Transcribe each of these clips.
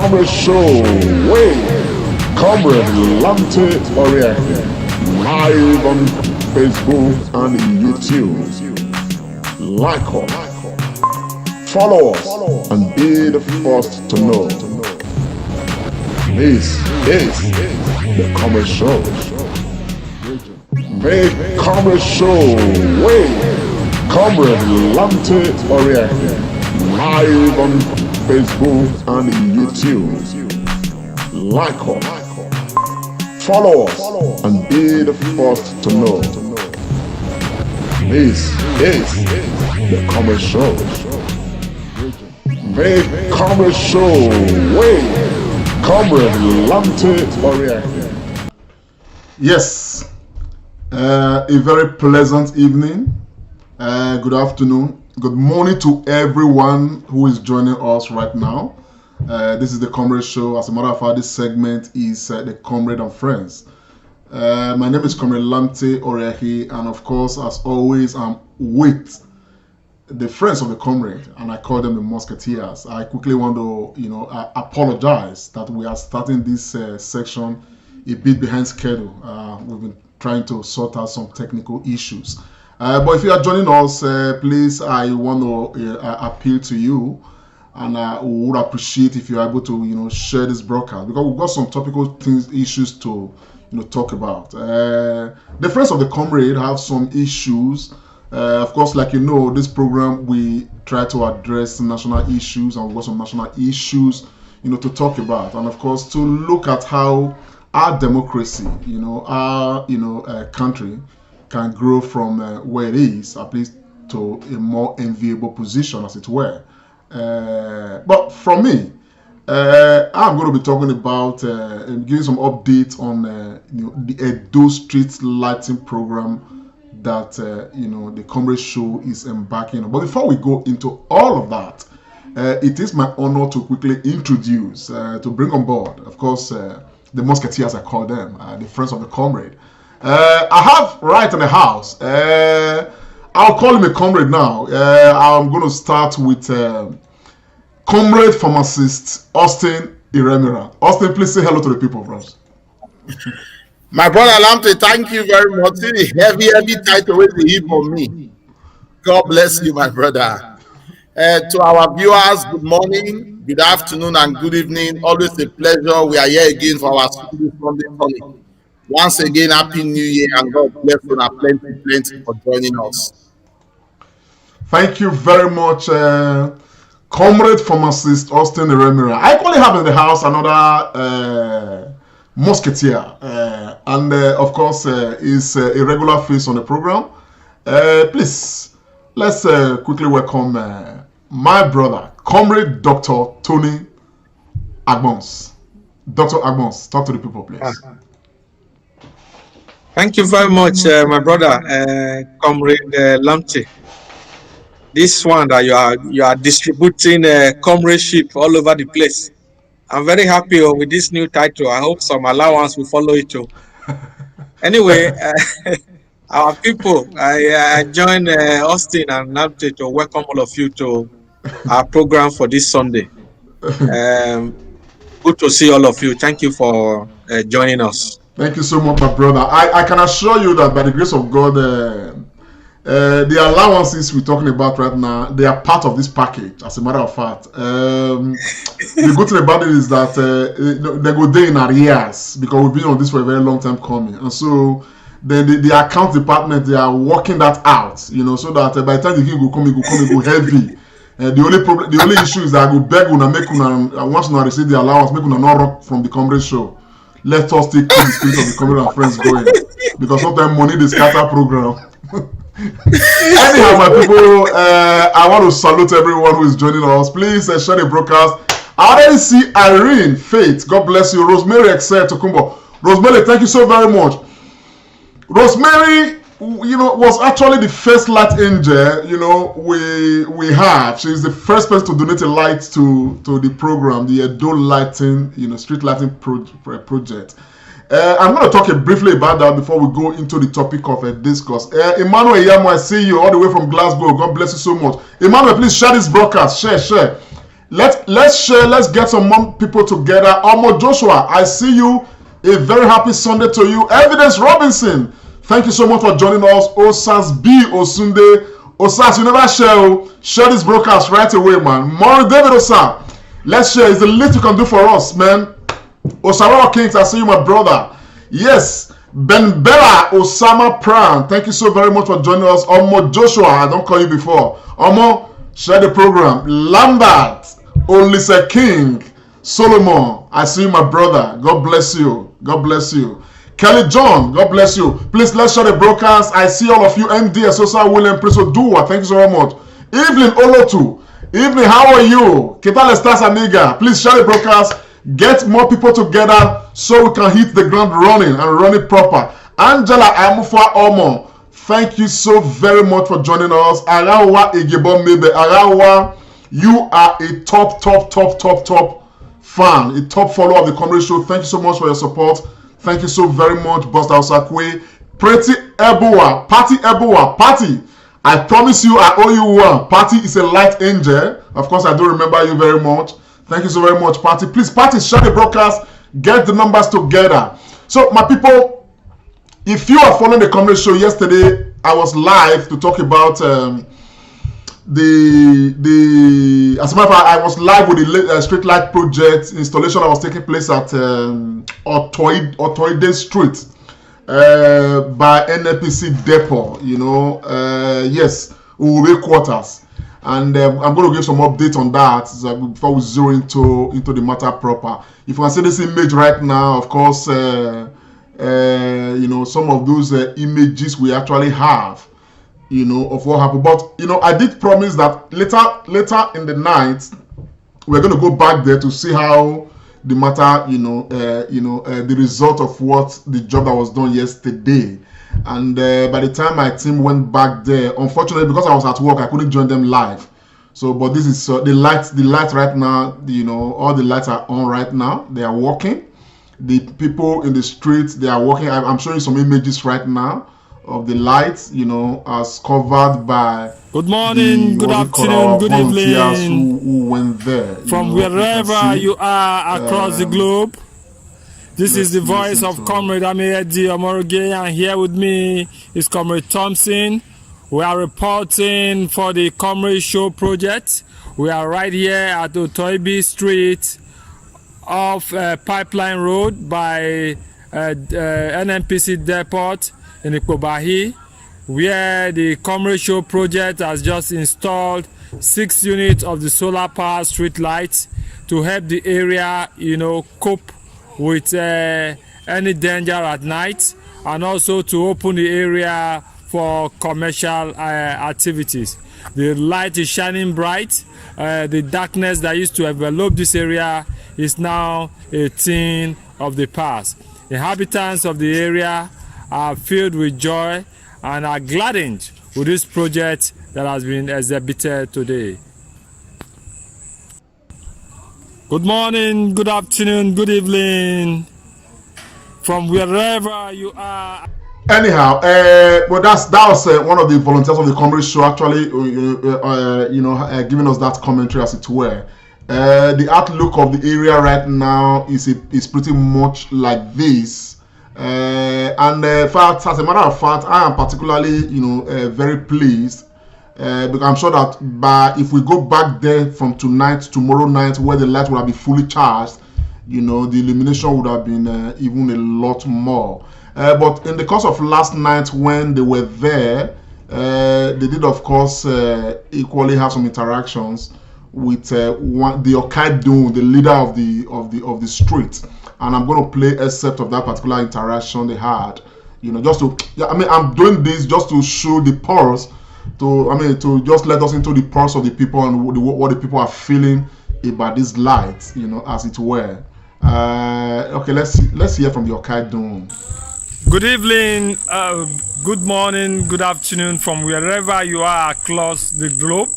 Comrade Show with Comrade Lamte Oriake, live on Facebook and YouTube. Like us, follow us, and be the first to know. This is the Comrade Show. The Comrade Show with Comrade Lamte Oriake, live on Facebook and YouTube. Like us, follow us, and be the first to know. This is the Comrade Show. The Comrade Show with Comrade Lamte Oriake. Yes, a very pleasant evening, good afternoon, good morning to everyone who is joining us right now. This is the Comrade Show. As a matter of fact, this segment is the Comrade and Friends. My name is Comrade Lamte Oriake, and of course, as always, I'm with the friends of the Comrade, and I call them the Musketeers. I quickly want to, apologize that we are starting this section a bit behind schedule. We've been trying to sort out some technical issues. But if you are joining us, please, I want to appeal to you, and I would appreciate if you're able to, share this broadcast, because we've got some topical issues to, talk about. The friends of the Comrade have some issues. Of course, like this program, we try to address national issues, and we've got some national issues, to talk about, and of course, to look at how our democracy, our, country can grow from where it is, at least to a more enviable position, as it were. But from me, I'm going to be talking about giving some updates on the Edo Streetlights program that the Comrade Show is embarking on. But before we go into all of that, it is my honor to quickly introduce, to bring on board, of course, the Musketeers, I call them, the friends of the Comrade. I have right in the house. I'll call him a comrade now. I'm going to start with Comrade Pharmacist Austin Remembrance. Austin, please say hello to the people, bros. My brother Lamte, thank you very much. See the heavy title with the hip on me. God bless you, my brother. To our viewers, good morning, good afternoon, and good evening. Always a pleasure. We are here again for our Sunday Sunday. Once again, Happy New Year, and God bless you and plenty for joining us. Thank you very much, Comrade Pharmacist Austin Remembrance. I actually have in the house another Musketeer, and of course, is a regular face on the program. Please, let's quickly welcome my brother, Comrade Dr. Tony Agbons. Dr. Agbons, talk to the people, please. Thank you very much, my brother, Comrade Lamte. This one that you are distributing comradeship all over the place. I'm very happy with this new title. I hope some allowance will follow it too. Anyway, our people, I join Austin and Lamte to welcome all of you to our program for this Sunday. Good to see all of you. Thank you for joining us. Thank you so much, my brother. I can assure you that by the grace of God, the allowances we're talking about right now, they are part of this package, as a matter of fact. The good thing about it is that they go there in arrears, because we've been on this for a very long time coming. And so then the account department, they are working that out, so that by the time the thing go come, it go heavy. The only issue is that I go beg una, make una, once una receive the allowance, make una not rock from the Comrade Show. Let us take the spirit of the Comrade and Friends going, because sometimes money they scatter program. Anyhow, my people, I want to salute everyone who is joining us. Please share the broadcast. I already see Irene, Faith, God bless you. Rosemary, Excel, Tokumbo. Rosemary, thank you so very much. Rosemary, was actually the first light angel, we have. She's the first person to donate a light to the program, the Edo Lighting, street lighting project. I'm going to talk briefly about that before we go into the topic of a discourse. Emmanuel Yamo, I see you all the way from Glasgow. God bless you so much. Emmanuel, please share this broadcast. Share. Let's share. Let's get some more people together. Omo Joshua, I see you. A very happy Sunday to you. Evidence Robinson, thank you so much for joining us. Osas B Osunde. Osas, you never share this broadcast right away, man. Maury David Osa, let's share. It's the least you can do for us, man. Osarawa Kings, I see you, my brother. Yes. Ben Bella Osama Pran, thank you so very much for joining us. Omo Joshua, I don't call you before. Omo, share the program. Lambert Olise King Solomon, I see you, my brother. God bless you. God bless you. Kelly John, God bless you. Please, let's share the broadcast. I see all of you. MD Sosa William Prince Oduwa, thank you so very much. Evelyn Olotu, Evelyn, how are you? Ketale Stars Amiga, please share the broadcast. Get more people together so we can hit the ground running and run it proper. Angela Amufa Omo, thank you so very much for joining us. Arawa Egebo Mebe, Arawa, you are a top fan, a top follower of the comedy show. Thank you so much for your support. Thank you so very much, Buster Osakwe. Pretty Ebuwa, Patty, I promise you I owe you one. Patty is a light angel. Of course, I do remember you very much. Thank you so very much, Patty. Please, Patty, share the broadcast. Get the numbers together. So, my people, if you are following the comedy show, yesterday I was live to talk about as a matter of fact, I was live with the streetlight project installation that was taking place at Otoide Street by NNPC Depot, yes, Uwe quarters. And I'm going to give some updates on that before we zero into the matter proper. If you can see this image right now, of course, some of those images we actually have, of what happened. But, I did promise that later in the night, we're going to go back there to see how the matter, the result of what the job that was done yesterday. And by the time my team went back there, unfortunately, because I was at work, I couldn't join them live. So, but this is the light right now, all the lights are on right now. They are working. The people in the streets, they are working. I'm showing you some images right now of the lights, as covered by good morning, good afternoon, good evening who went there. From wherever you are across the globe. This is the voice of Comrade Ameyedi Omoroge, and here with me is Comrade Thompson. We are reporting for the Comrade Show project. We are right here at Otoibi Street off Pipeline Road by NNPC Depot in Ikobahi, where the Comrade Show project has just installed 6 units of the solar power street lights to help the area, cope with any danger at night, and also to open the area for commercial activities. The light is shining bright. The darkness that used to envelop this area is now a thing of the past. Inhabitants of the area are filled with joy and are gladdened with this project that has been exhibited today. Good morning, good afternoon, good evening from wherever you are. Anyhow, well, that was one of the volunteers of the comedy show actually, giving us that commentary, as it were. The outlook of the area right now is pretty much like this. And as a matter of fact, I am particularly, very pleased. Because I'm sure that if we go back there from tomorrow night, where the light would have been fully charged, the illumination would have been even a lot more. But in the course of last night, when they were there, they did, of course, equally have some interactions with the Okaidun, the leader of the street. And I'm going to play a excerpt of that particular interaction they had. I'm doing this just to show the pulse. To just let us into the pulse of the people and what the people are feeling about these lights, as it were. Okay, let's hear from the Okaidun. Good evening, good morning, good afternoon from wherever you are across the globe.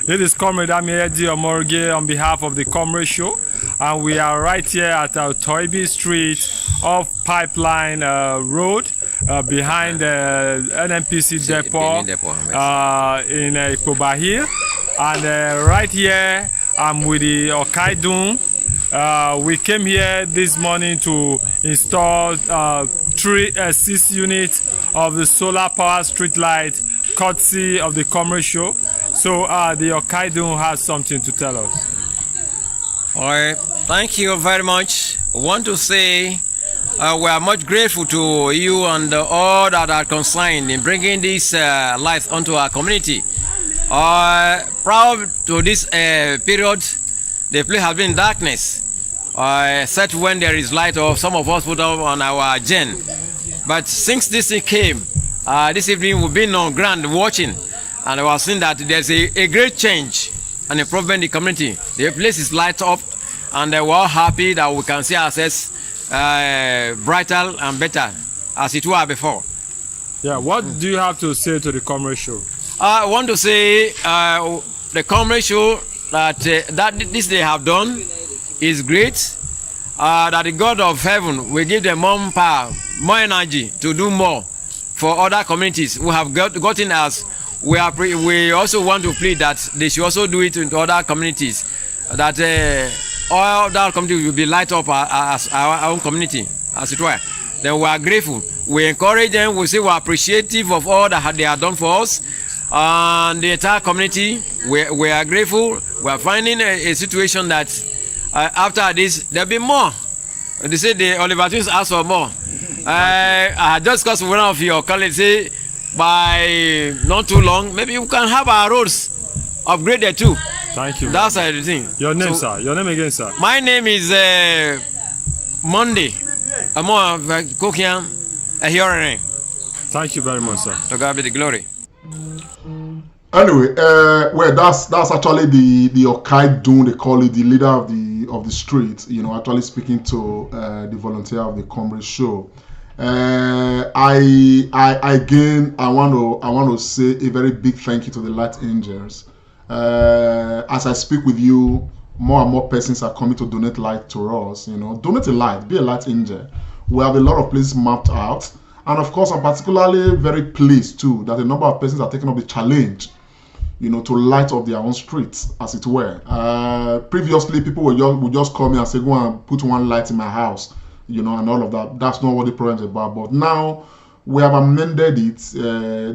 This is Comrade Ameyedi Omoroge on behalf of the Comrade Show, and we are right here at Toibi Street off Pipeline Road behind the NNPC Depot in Ikobahi. And right here I'm with the Okaidun. We came here this morning to install 6 units of the solar power street light courtesy of the Comrade Show. So the Okaidun has something to tell us. All right, thank you very much. I want to say we are much grateful to you and all that are concerned in bringing this light onto our community. Proud to this period, the place has been in darkness, except when there is light, or some of us put on our gen. But since this thing came, this evening we've been on ground watching, and we are seeing that there's a great change and improvement in the community. The place is light up, and we're all happy that we can see ourselves brighter and better as it were before. Yeah, what do you have to say to the Comrade Show? I want to say the Comrade Show that this they have done is great. That the God of heaven will give them more power, more energy to do more for other communities who have gotten us. We also want to plead that they should also do it in other communities, that all that community will be light up as our own community, as it were. Then we are grateful. We encourage them. We say we are appreciative of all that they have done for us. And the entire community, we are grateful. We are finding a situation that after this, there will be more. They say the Oliver Twins ask for more. I just discussed with one of your colleagues, say by not too long, maybe we can have our roads upgraded too. Thank you. That's the thing. Your name, sir? Your name again, sir? My name is Monday. I'm more Kokian Ahiorene. Thank you very much, sir. To God be the glory. Anyway, well, that's actually the Okaidun, they call it, the leader of the street. You know, actually speaking to the volunteer of the Comrade Show. I want to say a very big thank you to the Light Angels. As I speak with you, more and more persons are coming to donate light to us. You know, donate a light, be a light angel. We have a lot of places mapped out, and of course, I'm particularly very pleased too that a number of persons are taking up the challenge, you know, to light up their own streets, as it were. Previously, people would just call me and say, "Go and put one light in my house," you know, and all of that. That's not what the problem is about. But now we have amended it.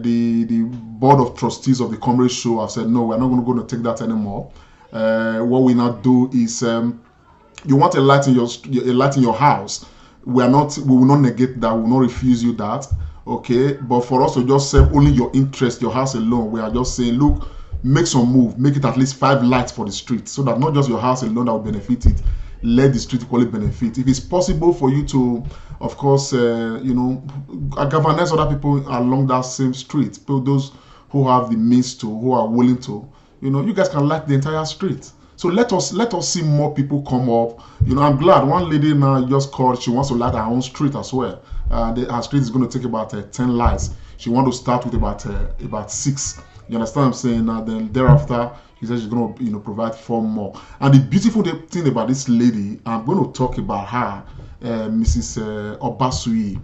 The board of trustees of the Comrade Show have said, no, we're not going to take that anymore. What we now do is, you want a light in your house. We will not negate that. We will not refuse you that. Okay, but for us to just serve only your interest, your house alone, we are just saying, look, make some move, make it at least 5 lights for the street, so that not just your house alone that will benefit it. Let the street equally benefit. If it's possible for you to, of course, you know, galvanize other people along that same street, those who have the means to, who are willing to, you know, you guys can light the entire street. So let us see more people come up. You know, I'm glad one lady now just called. She wants to light her own street as well. Her street is going to take about 10 lights. She wants to start with about 6. You understand what I'm saying? Then thereafter, she says she's going to, you know, provide 4 more. And the beautiful thing about this lady, I'm going to talk about her, Mrs. Obasui.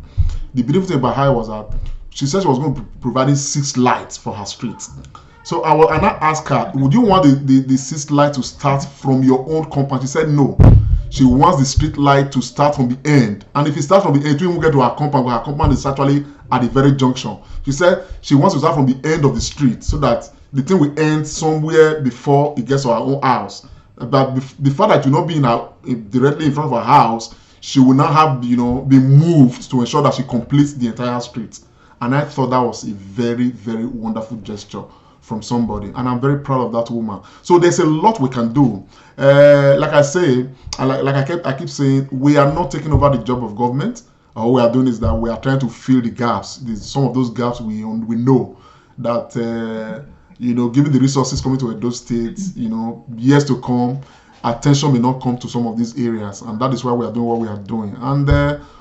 The beautiful thing about her was that she said she was going to be providing 6 lights for her street. So I asked her, would you want the 6 light to start from your own compound? She said no. She wants the street light to start from the end. And if it starts from the end, you won't get to her compound, because her compound is actually at the very junction. She said she wants to start from the end of the street, so that the thing will end somewhere before it gets to her own house. But the fact that you not being directly in front of her house, she will now have, you know, be moved to ensure that she completes the entire street. And I thought that was a very, very wonderful gesture from somebody, and I'm very proud of that woman. So there's a lot we can do. Like I say, I keep saying, we are not taking over the job of government. All we are doing is that we are trying to fill the gaps. Some of those gaps we know that you know, given the resources coming to Edo State, you know, years to come, attention may not come to some of these areas, and that is why we are doing what we are doing. And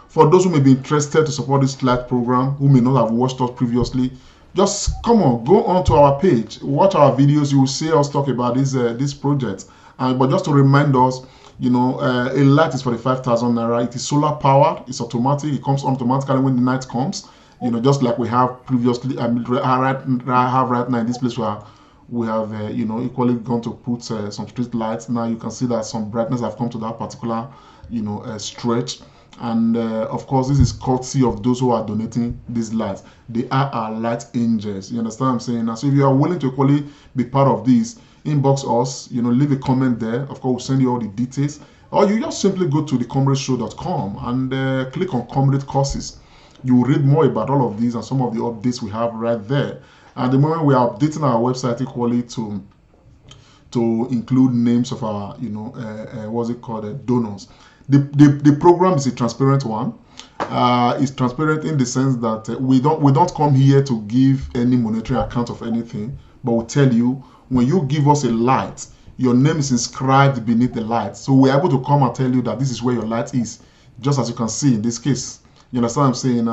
for those who may be interested to support this light program, who may not have watched us previously, just come on, go on to our page, watch our videos. You will see us talk about this project. But just to remind us, you know, a light is for the 5,000 naira. It is solar powered. It's automatic. It comes on automatically when the night comes. You know, just like we have previously. I have right now in this place We have, equally gone to put some street lights. Now you can see that some brightness have come to that particular, stretch. And of course, this is courtesy of those who are donating these lights. They are our light angels. You understand what I'm saying? Now, so if you are willing to equally be part of this, inbox us, leave a comment there. Of course, we'll send you all the details. Or you just simply go to thecomradeshow.com and click on Comrade Courses. You will read more about all of these and some of the updates we have right there. At the moment, we are updating our website equally to include names of our, donors. The program is a transparent one. It's transparent in the sense that we don't come here to give any monetary account of anything, but we'll tell you when you give us a light, your name is inscribed beneath the light. So we're able to come and tell you that this is where your light is, just as you can see in this case. You understand what I'm saying?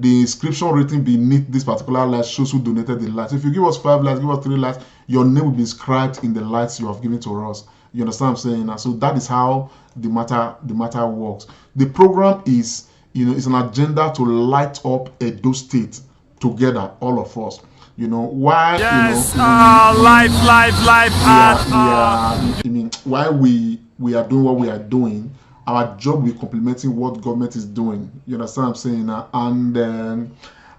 The inscription written beneath this particular light shows who donated the lights. If you give us 5 lights, give us 3 lights, your name will be inscribed in the lights you have given to us. You understand what I'm saying? So that is how the matter works. The program is, it's an agenda to light up Edo State together, all of us. Why? Yes, life. Why we are doing what we are doing. Our job will be complementing what government is doing. You understand what I'm saying?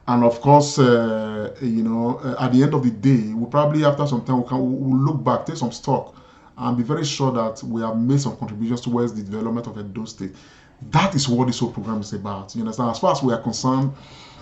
And of course, at the end of the day, we'll probably after some time we'll look back, take some stock, and be very sure that we have made some contributions towards the development of Edo State. That is what this whole program is about. You understand? As far as we are concerned,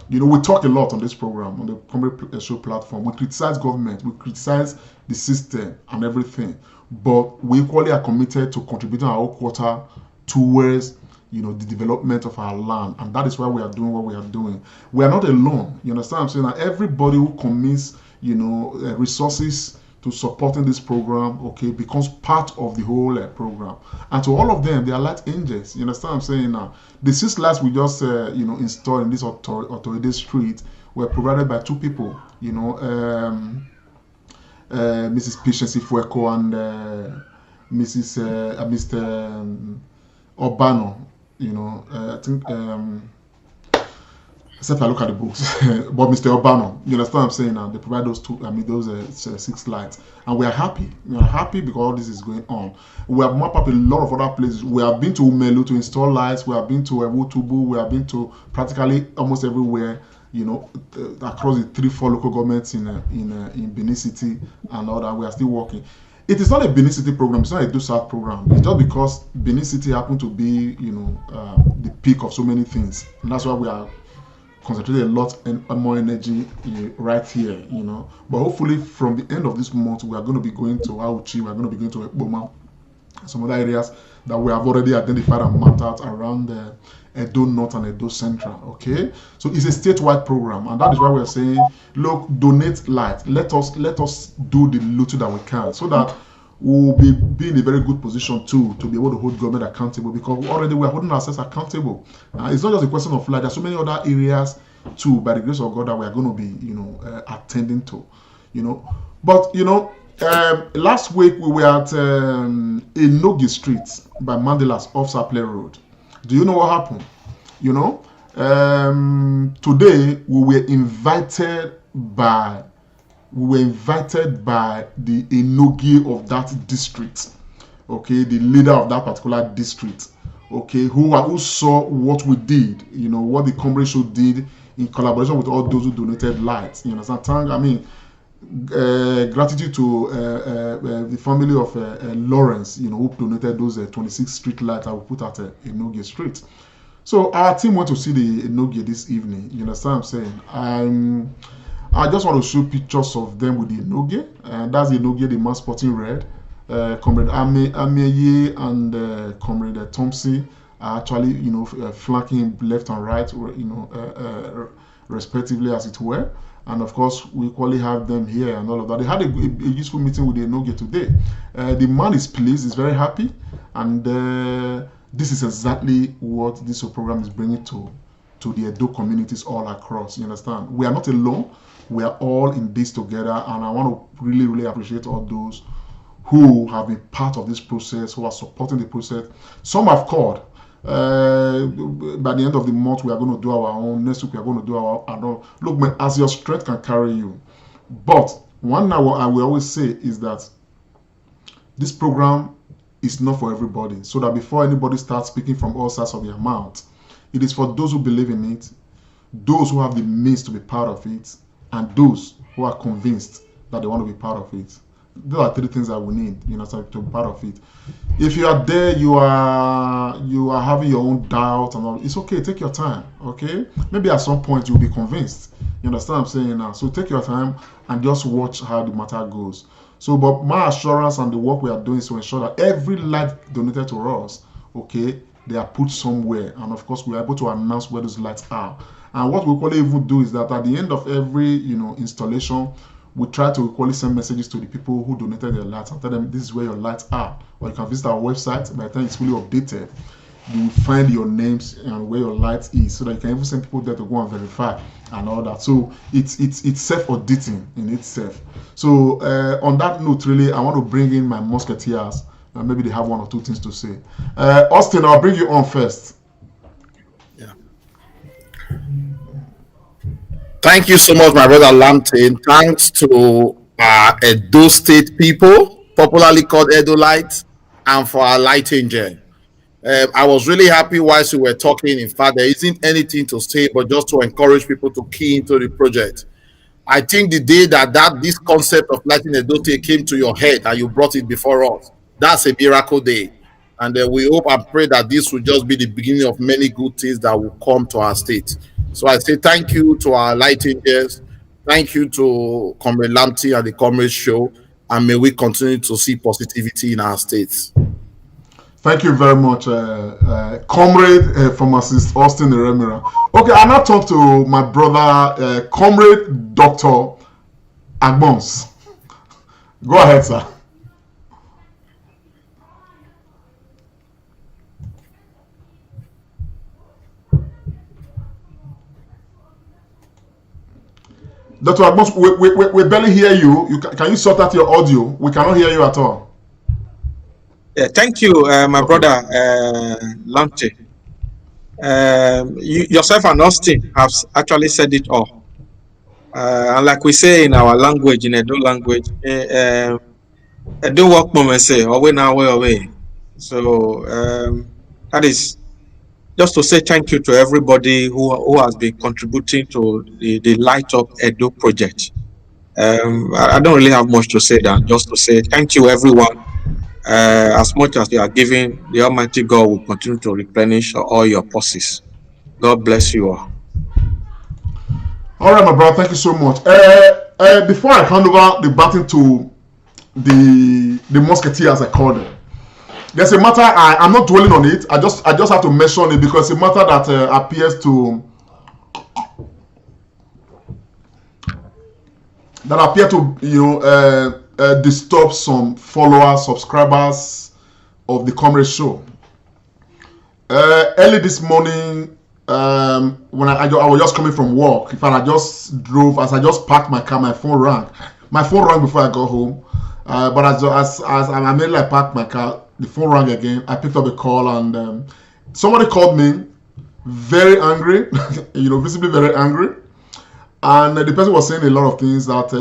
we talk a lot on this program, on the Comrade Show platform. We criticize government, we criticize the system and everything, but we equally are committed to contributing our own quota towards the development of our land, and that is why we are doing what we are doing. We are not alone. You understand what I'm saying? That everybody who commits resources to supporting this program, okay, becomes part of the whole program. And to all of them, they are light angels. You understand what I'm saying now? The 6 lights we just installed in this Edo Street were provided by 2 people. Mrs. Patience Ifueko and Mr. Urbano, I think, except I look at the books, but Mr. Urbano, you understand what I'm saying now? They provide those 6 lights, and we are happy. We are happy because all this is going on. We have mapped up a lot of other places. We have been to Umelu to install lights. We have been to Ewotubu. We have been to practically almost everywhere. Across the 3-4 local governments in Benin City and all that. We are still working. It is not a Benin City program. It's not a Edo South program. It's just because Benin City happened to be, the peak of so many things, and that's why we are concentrating a lot and more energy right here. But hopefully, from the end of this month, we are going to be going to Auchi. We are going to be going to Ekboma, some other areas that we have already identified and mapped out around Edo North and Edo Central. Okay, so it's a statewide program, and that is why we are saying, look, donate light. Let us do the little that we can, so that we'll be in a very good position too to be able to hold government accountable, because already we are holding ourselves accountable. It's not just a question of light. There's so many other areas too, by the grace of God, that we are going to be attending to. But last week we were at Enogi Street by Mandela's off Saple Road. Do you know what happened? Today we were invited by the Enogi of that district, okay, the leader of that particular district, okay, who saw what we did, what the Comrade Show did in collaboration with all those who donated lights. You understand? Gratitude to the family of Lawrence, who donated those 26 street lights that we put at Enogi Street. So our team went to see the Enogi this evening. You understand what I'm saying? I just want to show pictures of them with the Enogi, and that's the Enogi, the man sporting red. Comrade Ameye and Comrade Thompson are actually, flanking left and right, respectively, as it were. And of course, we equally have them here and all of that. They had a useful meeting with the Enogi today. The man is pleased, he's very happy, and this is exactly what this program is bringing to the Edo communities all across. You understand? We are not alone. We are all in this together, and I want to really, really appreciate all those who have been part of this process, who are supporting the process. Some have called. By the end of the month, we are going to do our own. Next week, we are going to do our own. Look, man, as your strength can carry you. But one thing I will always say is that this program is not for everybody. So that before anybody starts speaking from all sides of their mouth, it is for those who believe in it, those who have the means to be part of it, and those who are convinced that they want to be part of it. Those are three things that we need, to be part of it. If you are there, you are having your own doubts and all. It's okay. Take your time. Okay. Maybe at some point you'll be convinced. You understand what I'm saying now? So take your time and just watch how the matter goes. So, but my assurance and the work we are doing is to ensure that every light donated to us, okay, they are put somewhere, and of course we are able to announce where those lights are. And what we equally even do is that at the end of every installation, we try to equally send messages to the people who donated their lights and tell them this is where your lights are. Or you can visit our website. By the time it's fully updated, you will find your names and where your light is, so that you can even send people there to go and verify and all that. So it's self-auditing in itself. So on that note, really, I want to bring in my musketeers. Maybe they have one or two things to say. Austin, I'll bring you on first. Yeah. Thank you so much, my brother Lampton. Thanks to Edo State people, popularly called Edo Lights, and for our light angel. I was really happy whilst we were talking. In fact, there isn't anything to say, but just to encourage people to key into the project. I think the day that this concept of lighting Edo State came to your head and you brought it before us, that's a miracle day. And we hope and pray that this will just be the beginning of many good things that will come to our state. So I say thank you to our light angels. Thank you to Comrade Lamptey and the Comrade Show. And may we continue to see positivity in our states. Thank you very much, Comrade Pharmacist Austin Remembrance. Okay, I'll now talk to my brother, Comrade Dr. Agbons. Go ahead, sir. Dr. Agbons, we barely hear you. Can you sort out your audio? We cannot hear you at all. Yeah, thank you, my brother Lamptey. Yourself and Austin have actually said it all. And like we say in our language, in Edo language, Edo work moment say, away now, away. So that is just to say thank you to everybody who has been contributing to the Light Up Edo project. I don't really have much to say than just to say thank you, everyone. As much as you are giving, the Almighty God will continue to replenish all your purses. God bless you all. All right, my brother, thank you so much. Before I hand over the baton to the musketeers, I call them, there's a matter I'm not dwelling on it. I just have to mention it because it's a matter that appears to disturb some followers, subscribers of the Comrade Show. Early this morning, when I was just coming from work, in fact, I just drove. As I just parked my car, my phone rang. My phone rang before I got home, but as I made like parked my car, the phone rang again. I picked up a call and somebody called me, very angry, visibly very angry, and the person was saying a lot of things that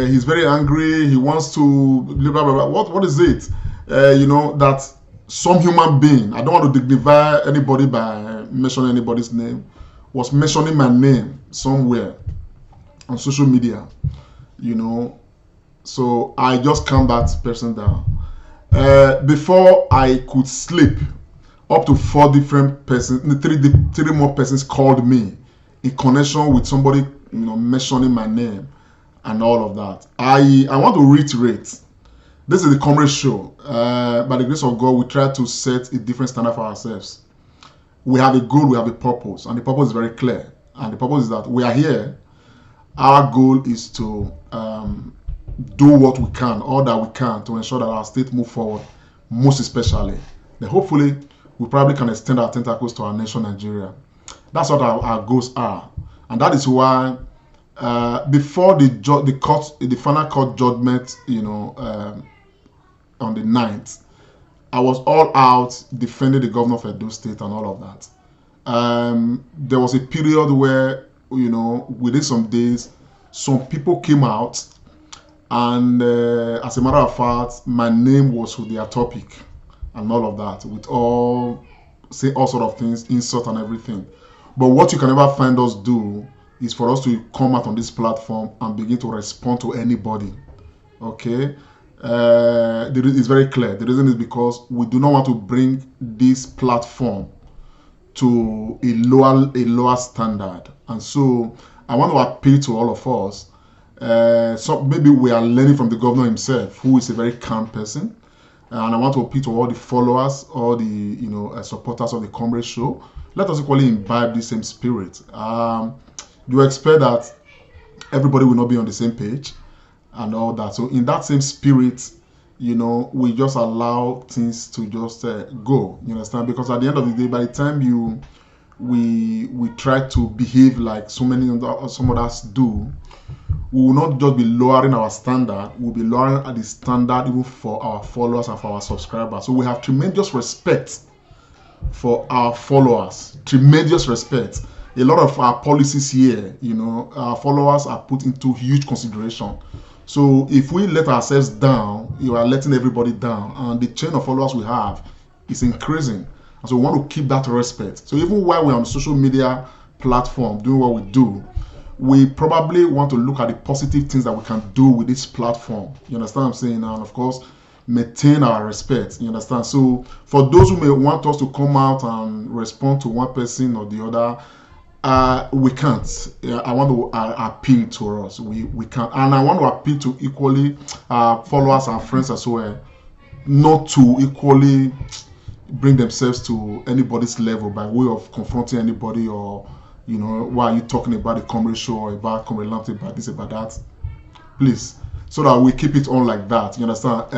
he's very angry. He wants to blah blah blah. What is it? That some human being, I don't want to dignify anybody by mentioning anybody's name, was mentioning my name somewhere on social media, so I just calmed that person down. Before I could sleep, up to 4 different persons, three more persons called me in connection with somebody mentioning my name and all of that. I want to reiterate, this is the Comrade Show. By the grace of God, we try to set a different standard for ourselves. We have a goal, we have a purpose, and the purpose is very clear. And the purpose is that we are here. Our goal is to do what we can, all that we can, to ensure that our state move forward, most especially. Then hopefully, we probably can extend our tentacles to our nation, Nigeria. That's what our goals are. And that is why before the final court judgment, on the 9th, I was all out defending the governor of Edo State and all of that. There was a period where, within some days, some people came out, and as a matter of fact, my name was with their topic and all of that, with all say all sort of things, insult and everything. But what you can never find us do is for us to come out on this platform and begin to respond to anybody. Okay, it's very clear. The reason is because we do not want to bring this platform to a lower standard, and so I want to appeal to all of us. So maybe we are learning from the governor himself, who is a very calm person, and I want to appeal to all the followers, all the supporters of the Comrade Show. Let us equally imbibe the same spirit. You expect that everybody will not be on the same page and all that. So in that same spirit, we just allow things to just go. You understand? Because at the end of the day, by the time we try to behave like some others do, we will not just be lowering our standard, we'll be lowering the standard even for our followers and for our subscribers. So we have tremendous respect for our followers, tremendous respect. A lot of our policies here, our followers are put into huge consideration. So if we let ourselves down, you are letting everybody down, and the chain of followers we have is increasing. And so we want to keep that respect. So even while we're on social media platform doing what we do, we probably want to look at the positive things that we can do with this platform. You understand what I'm saying? And of course, maintain our respect. You understand? So for those who may want us to come out and respond to one person or the other, we can't. I want to appeal to us. We can't. And I want to appeal to equally followers and friends as well, not to equally bring themselves to anybody's level by way of confronting anybody, or why are you talking about the Comrade Show or about Comrade Lamptey, about this, about that. Please, so that we keep it on like that. You understand?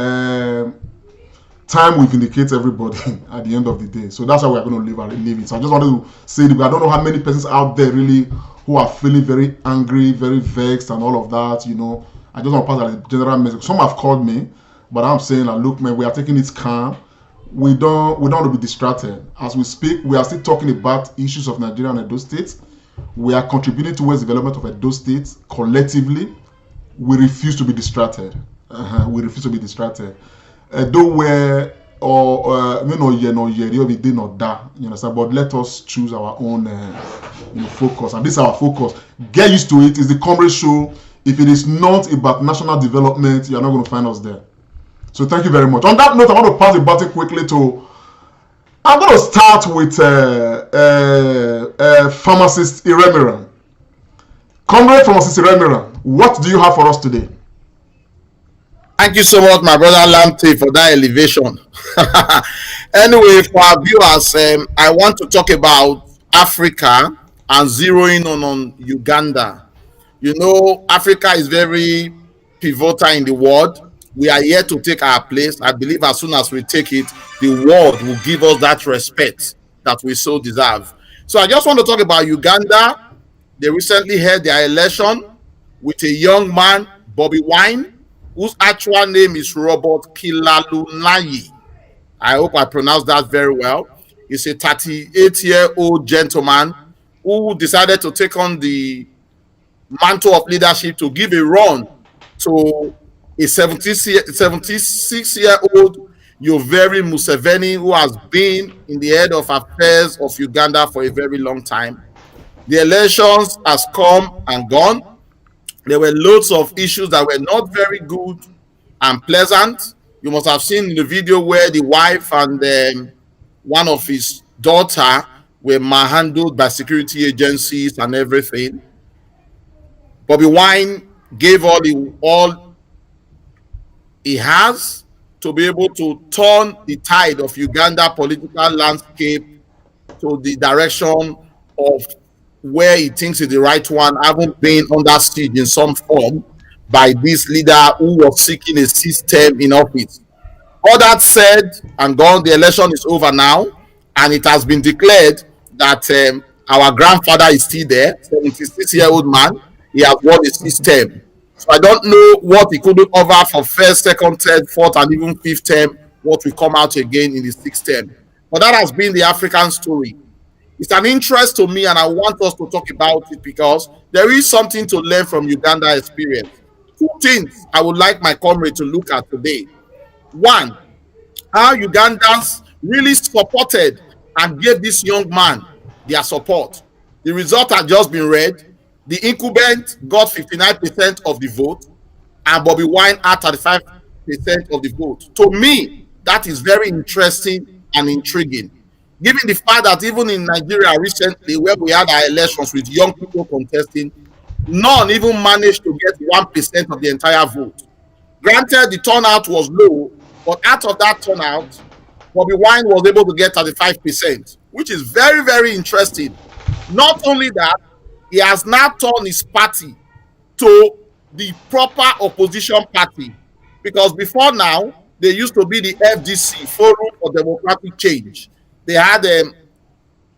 Time will vindicate everybody at the end of the day. So that's how we're going to leave it. So I just wanted to say that I don't know how many persons out there really who are feeling very angry, very vexed and all of that. I just want to pass a general message. Some have called me, but I'm saying that, look, man, we are taking it calm. We don't want to be distracted. As we speak, we are still talking about issues of Nigeria and Edo State. We are contributing towards the development of Edo State collectively. We refuse to be distracted. We refuse to be distracted. Though where or no we did not die, you understand. But let us choose our own focus, and this is our focus. Get used to it. It's the Comrade Show. If it is not about national development, you are not going to find us there. So thank you very much. On that note, I want to pass the button quickly to. I'm going to start with pharmacist Remembrance. Comrade Pharmacist Remembrance, what do you have for us today? Thank you so much, my brother Lamptey, for that elevation. Anyway, for our viewers, I want to talk about Africa and zeroing on Uganda. Africa is very pivotal in the world. We are here to take our place. I believe as soon as we take it, the world will give us that respect that we so deserve. So I just want to talk about Uganda. They recently held their election with a young man, Bobby Wine, whose actual name is Robert Kilalunayi. I hope I pronounced that very well. He's a 38-year-old gentleman who decided to take on the mantle of leadership to give a run to a 76-year-old Yoweri Museveni, who has been in the head of affairs of Uganda for a very long time. The elections has come and gone. There were loads of issues that were not very good and pleasant. You must have seen the video where the wife and one of his daughter were manhandled by security agencies and everything. Bobby Wine gave all he has to be able to turn the tide of Uganda political landscape to the direction of where he thinks is the right one, having been under siege in some form by this leader who was seeking a system in office. All that said and gone, the election is over now, and it has been declared that our grandfather is still there, 76-year-old man. He has won the system. So I don't know what he could offer for first, second, third, fourth, and even fifth term, what will come out again in the sixth term. But that has been the African story. It's an interest to me, and I want us to talk about it because there is something to learn from Uganda experience. Two things I would like my comrade to look at today. One, how Ugandans really supported and gave this young man their support. The result had just been read. The incumbent got 59% of the vote, and Bobby Wine had 35% of the vote. To me, that is very interesting and intriguing, given the fact that even in Nigeria recently, where we had our elections with young people contesting, none even managed to get 1% of the entire vote. Granted, the turnout was low, but out of that turnout, Bobby Wine was able to get 35%, which is very, very interesting. Not only that, he has now turned his party to the proper opposition party, because before now, they used to be the FDC, Forum for Democratic Change. They had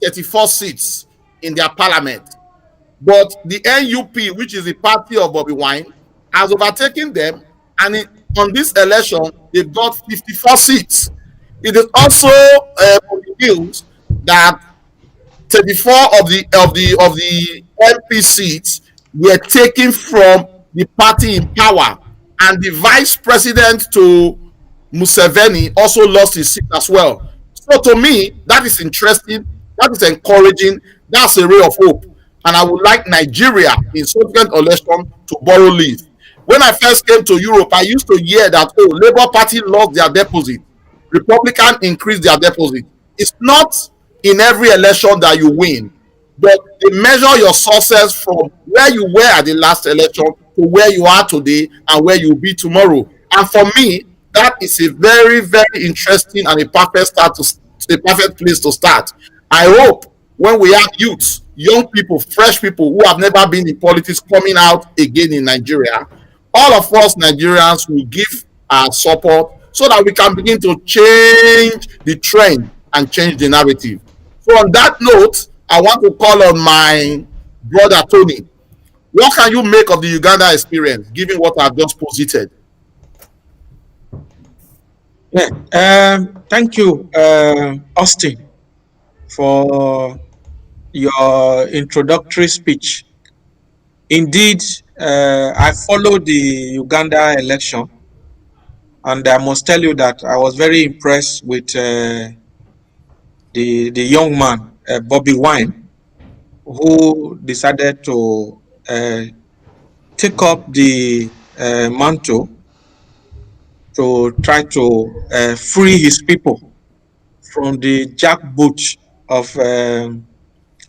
34 seats in their parliament. But the NUP, which is the party of Bobby Wine, has overtaken them, and on this election, they've got 54 seats. It is also on the news that 34 of the MP seats were taken from the party in power, and the vice president to Museveni also lost his seat as well. So to me, that is interesting, that is encouraging, that's a ray of hope. And I would like Nigeria in subsequent election to borrow lead. When I first came to Europe, I used to hear that, oh, Labour Party lost their deposit, Republican increased their deposit. It's not in every election that you win, but they measure your success from where you were at the last election to where you are today and where you'll be tomorrow. And for me, that is a very, very interesting and a perfect place to start. I hope when we have youths, young people, fresh people who have never been in politics coming out again in Nigeria, all of us Nigerians will give our support so that we can begin to change the trend and change the narrative. So on that note, I want to call on my brother Tony. What can you make of the Uganda experience, given what I've just posited? Yeah, thank you, Austin, for your introductory speech. Indeed, I followed the Uganda election, and I must tell you that I was very impressed with the young man, Bobby Wine, who decided to take up the mantle to try to free his people from the jackboot of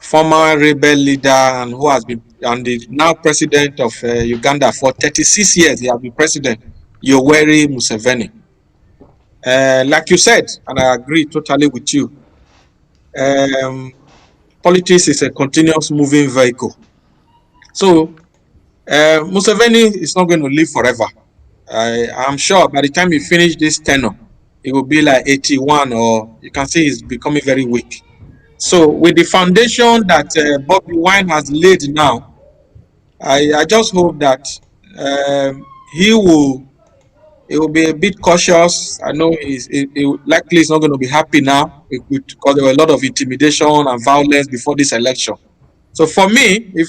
former rebel leader and who has been and the now president of Uganda for 36 years. He has been president, Yoweri Museveni. Like you said, and I agree totally with you, politics is a continuous moving vehicle. So Museveni is not going to live forever. I'm sure by the time he finishes this tenure, it will be like 81, or you can see he's becoming very weak. So with the foundation that Bobby Wine has laid now, I just hope that he will be a bit cautious. I know he likely is not going to be happy now because there were a lot of intimidation and violence before this election. So for me, if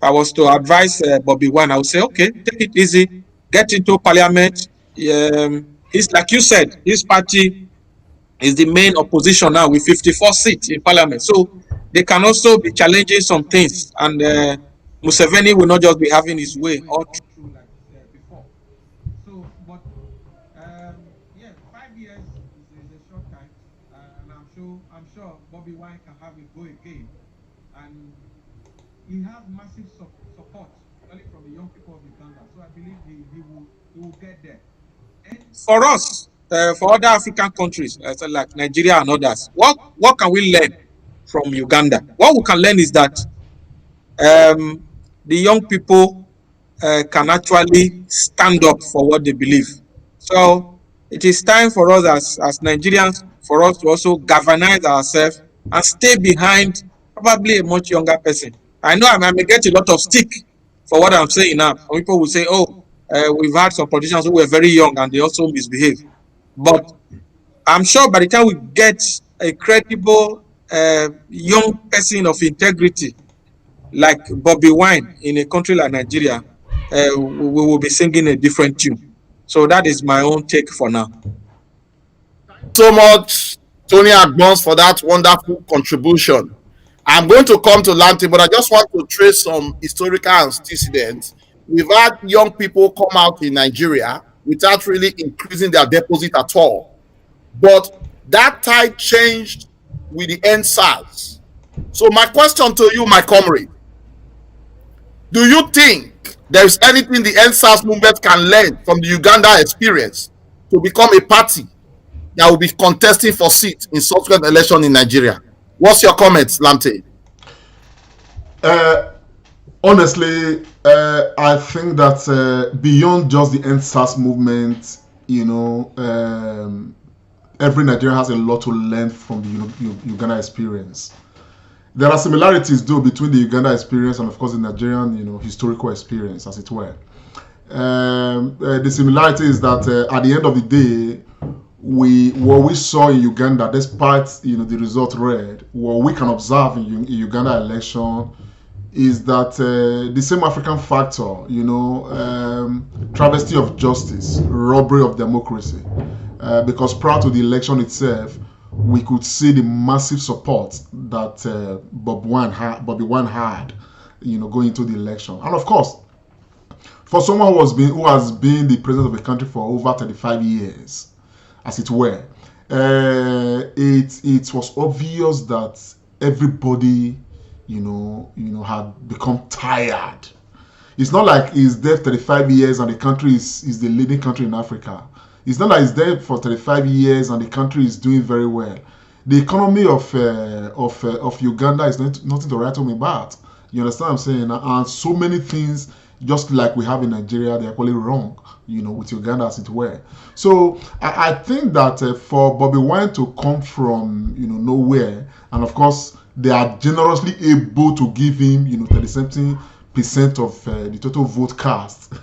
I was to advise Bobby Wine, I would say, okay, take it easy, get into parliament. He's like you said, his party is the main opposition now with 54 seats in parliament. So they can also be challenging some things, and Museveni will not just be having his way all through like before. So, but yeah, 5 years is a short time, and I'm sure Bobby Wine can have it go again, and he has massive support, only from the young people of Uganda. So I believe he will get there. And for us, for other African countries, like Nigeria and others, what can we learn from Uganda? What we can learn is that the young people can actually stand up for what they believe. So it is time for us as Nigerians, for us to also galvanize ourselves and stay behind probably a much younger person. I know I may get a lot of stick for what I'm saying now. Some people will say, oh, we've had some politicians who were very young and they also misbehave. But I'm sure by the time we get a credible young person of integrity like Bobby Wine in a country like Nigeria, we will be singing a different tune. So that is my own take for now. So much, Tony Agbons, for that wonderful contribution. I'm going to come to Lanty, but I just want to trace some historical antecedents. We've had young people come out in Nigeria without really increasing their deposit at all. But that tide changed with the NSAS. So my question to you, my comrade, do you think there is anything the NSAS movement can learn from the Uganda experience to become a party that will be contesting for seats in subsequent election in Nigeria? What's your comments, Lamte? Honestly, I think that beyond just the NSAS movement, every Nigerian has a lot to learn from the Uganda experience. There are similarities, though, between the Uganda experience and, of course, the Nigerian, historical experience, as it were. The similarity is that at the end of the day, what we saw in Uganda, despite the result read, what we can observe in Uganda election is that the same African factor, travesty of justice, robbery of democracy, because prior to the election itself, we could see the massive support that Bobby Wine had, going into the election. And of course, for someone who has been the president of the country for over 35 years, as it were, it was obvious that everybody, had become tired. It's not like he's there 35 years and the country is the leading country in Africa. It's not like he's there for 35 years and the country is doing very well. The economy of Uganda is nothing to write home about. You understand what I'm saying? And so many things, just like we have in Nigeria, they're equally wrong, with Uganda, as it were. So I think that for Bobby Wine to come from, nowhere, and of course, they are generously able to give him, 30-something% of the total vote cast.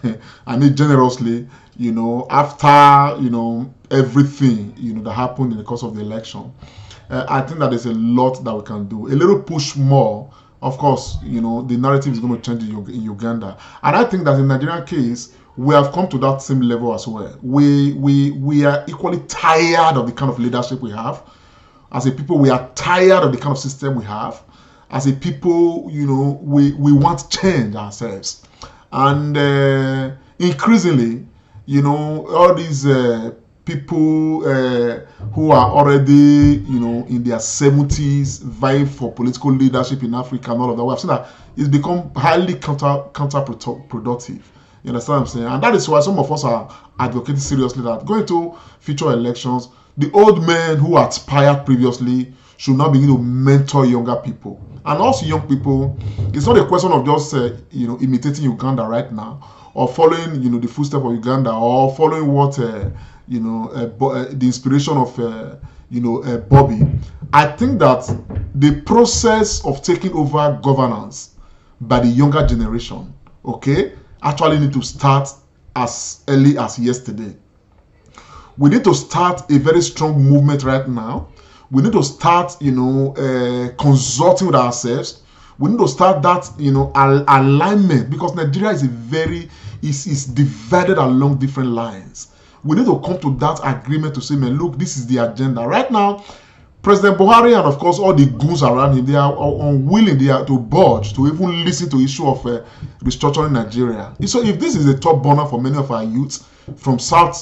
I mean, generously, after, everything, that happened in the course of the election. I think that there's a lot that we can do. A little push more. Of course, the narrative is going to change in Uganda. And I think that in the Nigerian case, we have come to that same level as well. We are equally tired of the kind of leadership we have. As a people, we are tired of the kind of system we have. As a people, we want change ourselves. And increasingly, all these people who are already, in their 70s, vying for political leadership in Africa and all of that, we have seen that it's become highly counterproductive. You understand what I'm saying? And that is why some of us are advocating seriously that going to future elections, the old men who aspired previously should now begin to mentor younger people. And also young people, it's not a question of just, imitating Uganda right now, or following, the footsteps of Uganda, or following what, the inspiration of, Bobby. I think that the process of taking over governance by the younger generation, actually need to start as early as yesterday. We need to start a very strong movement right now. We need to start, consulting with ourselves. We need to start that, alignment, because Nigeria is divided along different lines. We need to come to that agreement to say, man, look, this is the agenda. Right now, President Buhari and, of course, all the goons around him, they are unwilling to budge, to even listen to the issue of restructuring Nigeria. So if this is a top burner for many of our youths, from south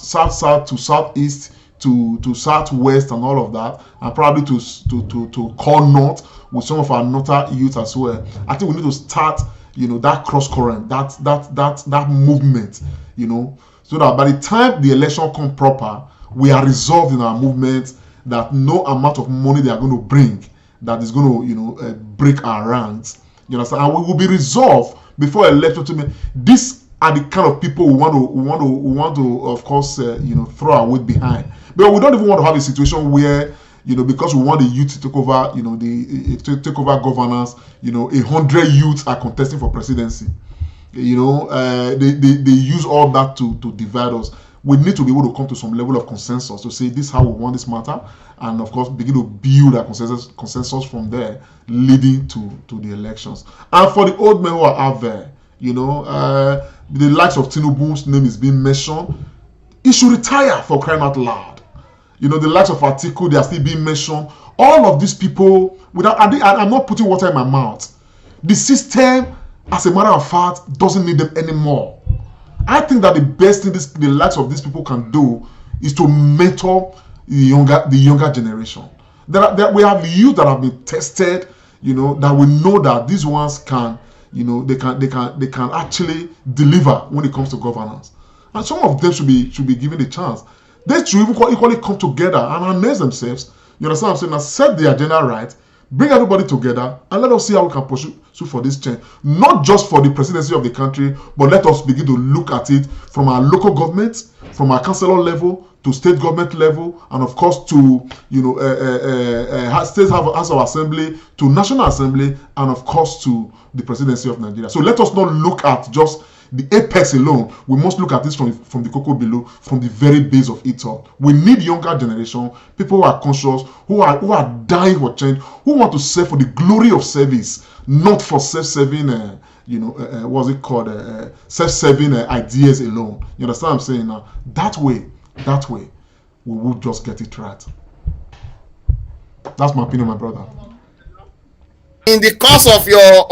to southeast to southwest and all of that, and probably to core north with some of our northern youth as well, I think we need to start, that cross current, that movement, so that by the time the election comes proper, we are resolved in our movement, that no amount of money they are going to bring that is going to, break our ranks. You understand? And we will be resolved before election to me. These are the kind of people we want to, of course, throw our weight behind. But we don't even want to have a situation where, because we want the youth to take over, to take over governance, 100 youths are contesting for presidency. They use all that to divide us. we need to be able to come to some level of consensus to say this is how we want this matter, and of course begin to build a consensus from there, leading to the elections. And for the old men who are out there, the likes of Tinubu's name is being mentioned. He should retire, for crying out loud. The likes of Atiku, they are still being mentioned. All of these people, I'm not putting water in my mouth. The system, as a matter of fact, doesn't need them anymore. I think that the best thing the likes of these people can do is to mentor the younger generation. We have youth that have been tested, that we know that these ones can, they can actually deliver when it comes to governance. And some of them should be given a chance. They should equally come together and harness themselves. You understand what I'm saying? Now set the agenda right, bring everybody together, and let us see how we can pursue for this change. Not just for the presidency of the country, but let us begin to look at it from our local government, from our councillor level to state government level, and of course to state house of assembly, to national assembly, and of course to the presidency of Nigeria. So let us not look at just the apex alone. We must look at this from the cocoa below, from the very base of it all. We need younger generation, people who are conscious, who are dying for change, who want to serve for the glory of service, not for self-serving, self-serving ideas alone. You understand what I'm saying now? That way, we will just get it right. That's my opinion, my brother. In the course of your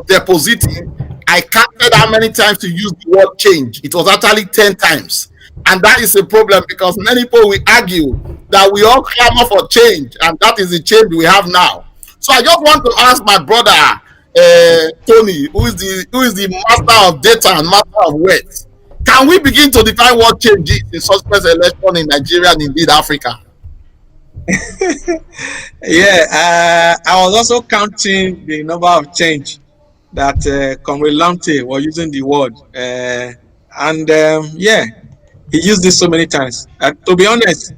depositing, I counted how many times you used the word change. It was actually 10 times. And that is a problem because many people will argue that we all clamor for change, and that is the change we have now. So I just want to ask my brother, Tony, who is the master of data and master of words. Can we begin to define what change is in suspect election in Nigeria and indeed Africa? I was also counting the number of change that Comrade Lamte was using the word, he used this so many times. To be honest,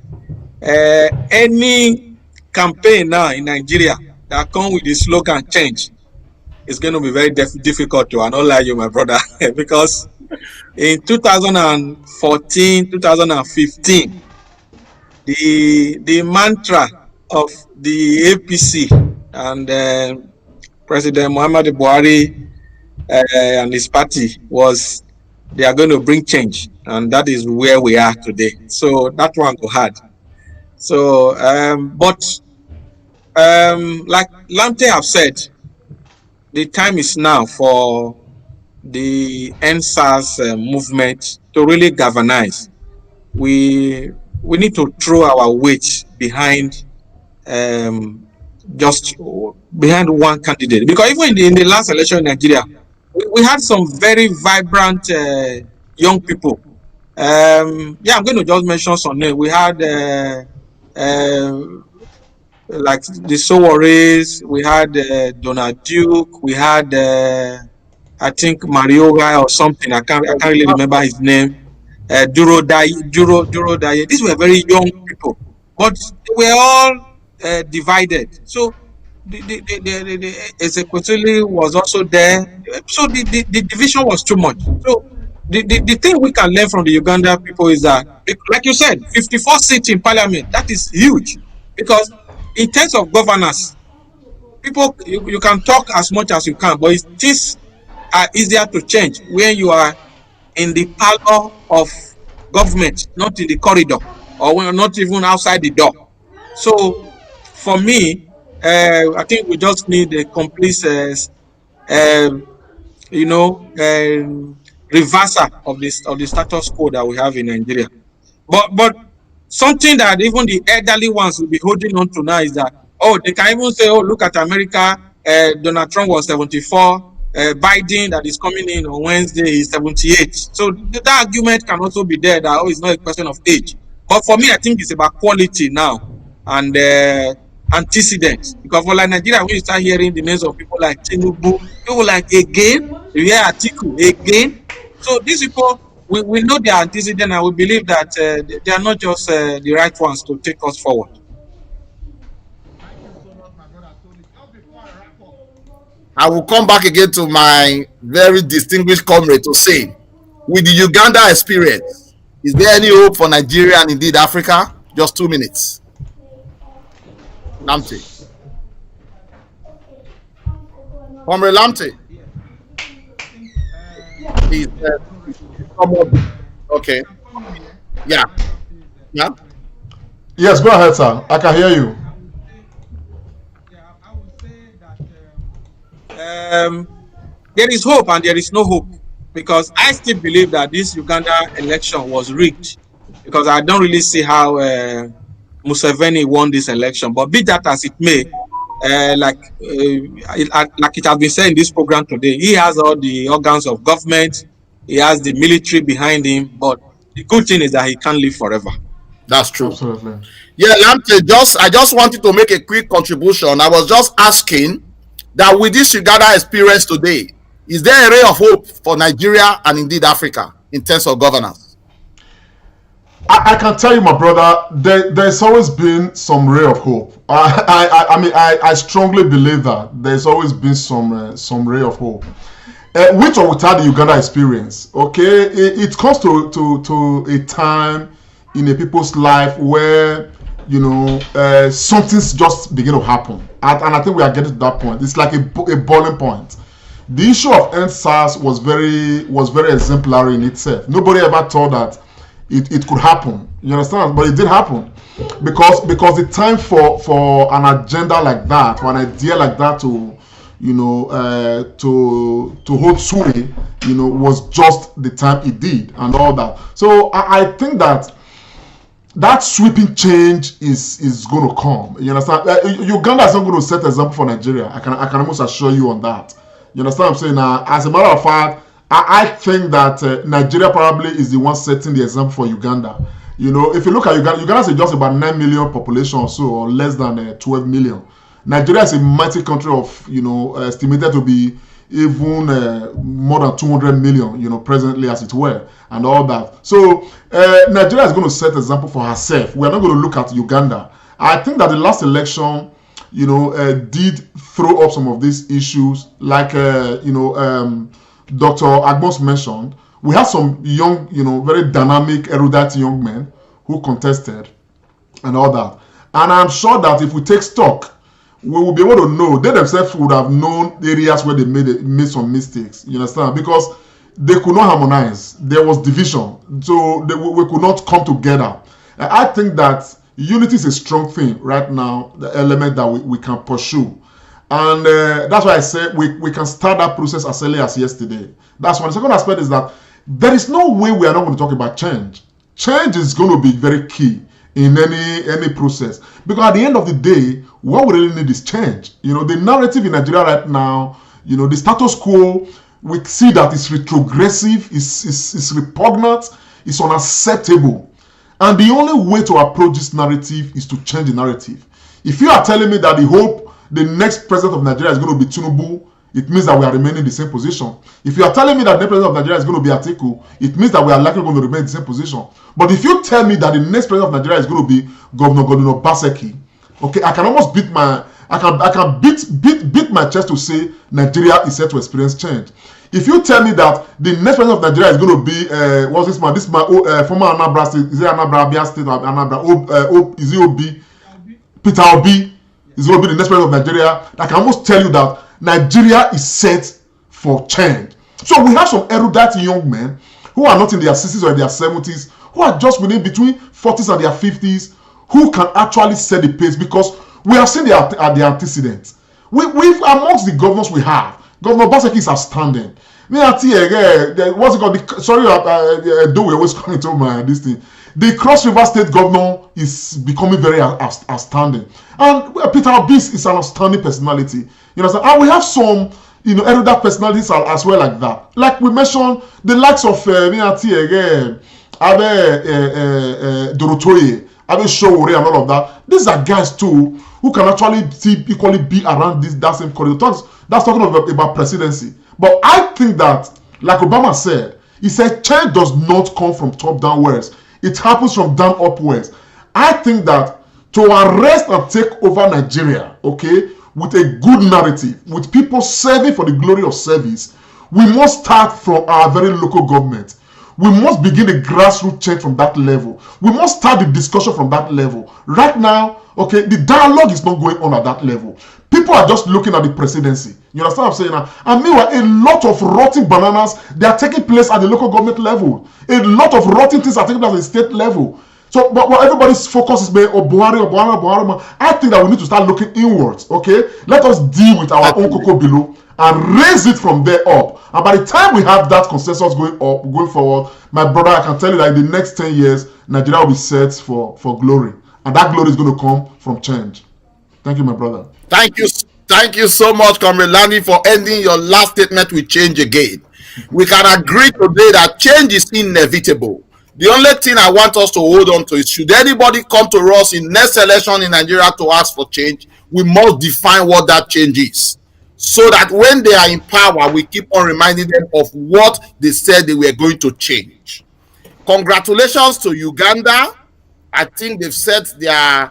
any campaign now in Nigeria that comes with the slogan change is going to be very difficult to, and not lie you, my brother, because in 2014, 2015, the mantra of the APC and President Muhammadu Buhari and his party was they are going to bring change, and that is where we are today. So that one go hard. So, like Lamte have said, the time is now for the NSAS movement to really galvanize. We need to throw our weight behind just behind one candidate, because even in the last election in Nigeria, we had some very vibrant young people. I'm going to just mention some names. We had like the Sowares, we had Donald Duke, we had I think Marioga or something. I can't really remember his name. Duro Daye. These were very young people, but they were all divided. So the Ezekwesili was also there. So the division was too much. So the thing we can learn from the Uganda people is that, like you said, 54 seats in parliament, that is huge. Because in terms of governance, people, you can talk as much as you can, but things are easier to change when you are in the parlor of government, not in the corridor, or when you're not even outside the door. So for me, I think we just need a complete reversal of the status quo that we have in Nigeria. But something that even the elderly ones will be holding on to now is that, they can even say, look at America, Donald Trump was 74, Biden that is coming in on Wednesday is 78. So that argument can also be there that, it's not a question of age. But for me, I think it's about quality now and antecedents. Because for like Nigeria, when you start hearing the names of people like Tinubu, people like again, you hear Atiku again. So these people, we know their antecedents, and we believe that they are not just the right ones to take us forward. I will come back again to my very distinguished comrade to say, with the Uganda experience, Is there any hope for Nigeria and indeed Africa? Just 2 minutes. Lamte. Comrade Lamte. Please, okay. Yeah. Yeah. Yes, go ahead, sir. I can hear you. There is hope and there is no hope, because I still believe that this Uganda election was rigged, because I don't really see how Museveni won this election. But be that as it may, like it has been said in this program today, he has all the organs of government, he has the military behind him, but the good thing is that he can't live forever. That's true. Absolutely. Yeah, Lamte, I just wanted to make a quick contribution. I was just asking that with this Uganda experience today, is there a ray of hope for Nigeria and indeed Africa in terms of governance? I can tell you, my brother, there's always been some ray of hope. I strongly believe that there's always been some ray of hope. With or without the Uganda experience, okay, it comes to a time in a people's life where, you know, something's just begin to happen, and I think we are getting to that point. It's like a boiling point. The issue of EndSARS was very exemplary in itself. Nobody ever thought that it could happen. You understand? But it did happen, because the time for an agenda like that, for an idea like that to, you know, to hold sway, you know, was just the time it did and all that. So I think that sweeping change is going to come. You understand? Uganda is not going to set an example for Nigeria. I can almost assure you on that. You understand what I'm saying? As a matter of fact, I think that Nigeria probably is the one setting the example for Uganda. You know, if you look at Uganda is just about 9 million population or so, or less than 12 million. Nigeria is a mighty country of, you know, estimated to be even more than 200 million, you know, presently as it were, and all that. So Nigeria is going to set an example for herself. We are not going to look at Uganda. I think that the last election, you know, did throw up some of these issues, like you know, Dr. Agbons mentioned. We had some young, you know, very dynamic, erudite young men who contested and all that. And I'm sure that if we take stock, we will be able to know. They themselves would have known areas where they made some mistakes. You understand? Because they could not harmonize. There was division. So we could not come together. I think that unity is a strong thing right now, the element that we can pursue. And that's why I say we can start that process as early as yesterday. That's one. The second aspect is that there is no way we are not going to talk about change. Change is going to be very key in any process. Because at the end of the day, what we really need is change. You know, the narrative in Nigeria right now, you know, the status quo, we see that it's retrogressive, it's repugnant, it's unacceptable. And the only way to approach this narrative is to change the narrative. If you are telling me that the next president of Nigeria is going to be Tinubu, it means that we are remaining in the same position. If you are telling me that the next president of Nigeria is going to be Atiku, it means that we are likely going to remain in the same position. But if you tell me that the next president of Nigeria is going to be Governor Baseki, okay, I can almost beat my chest to say Nigeria is set to experience change. If you tell me that the next president of Nigeria is going to be what's this man? This man, former Anambra State, is it Anambra Abia State or Anambra? Is it Obi? Peter Obi is going to be the next president of Nigeria. I can almost tell you that Nigeria is set for change. So we have some erudite young men who are not in their 60s or in their 70s, who are just within between 40s and their 50s, who can actually set the pace, because we have seen the antecedents. We've amongst the governors we have, Governor Baseki is outstanding. What's it called? Sorry, though we always come into my this thing. The Cross River State governor is becoming very outstanding, and Peter Obi is an outstanding personality. You know, and we have some, you know, erudite personalities as well like that. Like we mentioned, the likes of Dorotoye, Abe Showore, and all of that. These are guys too who can actually equally be around that same corridor. That's talking about presidency. But I think that, like Obama said, he said change does not come from top downwards. It happens from down upwards. I think that to arrest and take over Nigeria, okay, with a good narrative, with people serving for the glory of service, we must start from our very local government. We must begin the grassroots change from that level. We must start the discussion from that level. Right now, okay, the dialogue is not going on at that level. People are just looking at the presidency. You understand what I'm saying now? And meanwhile, a lot of rotting bananas, they are taking place at the local government level. A lot of rotting things are taking place at the state level. So, but everybody's focus is being Buhari. I think that we need to start looking inwards, okay? Let us deal with our own cocoa below and raise it from there up. And by the time we have that consensus going forward, my brother, I can tell you that in the next 10 years, Nigeria will be set for glory. And that glory is going to come from change. Thank you, my brother. Thank you so much, Comrade Landy, for ending your last statement with change again. We can agree today that change is inevitable. The only thing I want us to hold on to is, should anybody come to us in next election in Nigeria to ask for change, we must define what that change is, so that when they are in power, we keep on reminding them of what they said they were going to change. Congratulations to Uganda. I think they've set their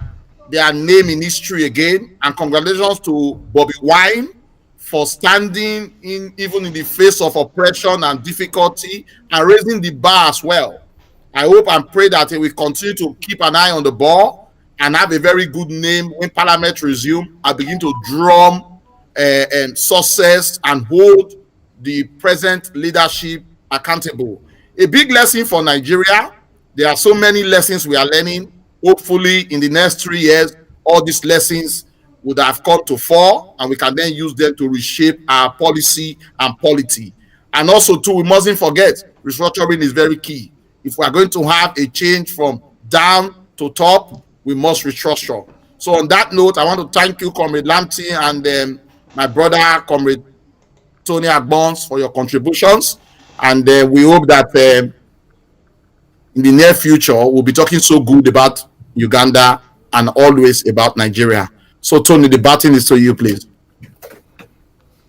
name in history again, and congratulations to Bobby Wine for standing in even in the face of oppression and difficulty and raising the bar as well. I hope and pray that he will continue to keep an eye on the ball and have a very good name when Parliament resume and begin to drum and success and hold the present leadership accountable. A big lesson for Nigeria. There are so many lessons we are learning. Hopefully, in the next 3 years, all these lessons would have come to fore, and we can then use them to reshape our policy and polity. And also, too, we mustn't forget, restructuring is very key. If we are going to have a change from down to top, we must restructure. So on that note, I want to thank you, Comrade Lamptey, and my brother, Comrade Tony Agbons, for your contributions. And we hope that in the near future, we'll be talking so good about Uganda and always about Nigeria. So, Tony, the button is to you, please.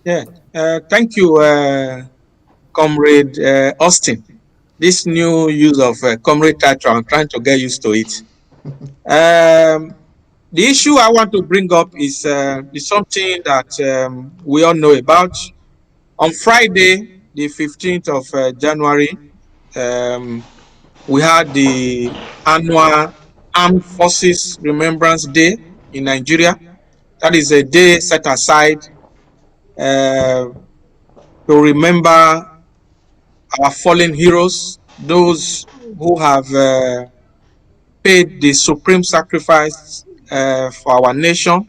Yeah, thank you, Comrade Austin. This new use of comrade title, I'm trying to get used to it. The issue I want to bring up is something that we all know about. On Friday, the 15th of January, we had the annual Armed Forces Remembrance Day in Nigeria. That is a day set aside to remember our fallen heroes, those who have paid the supreme sacrifice for our nation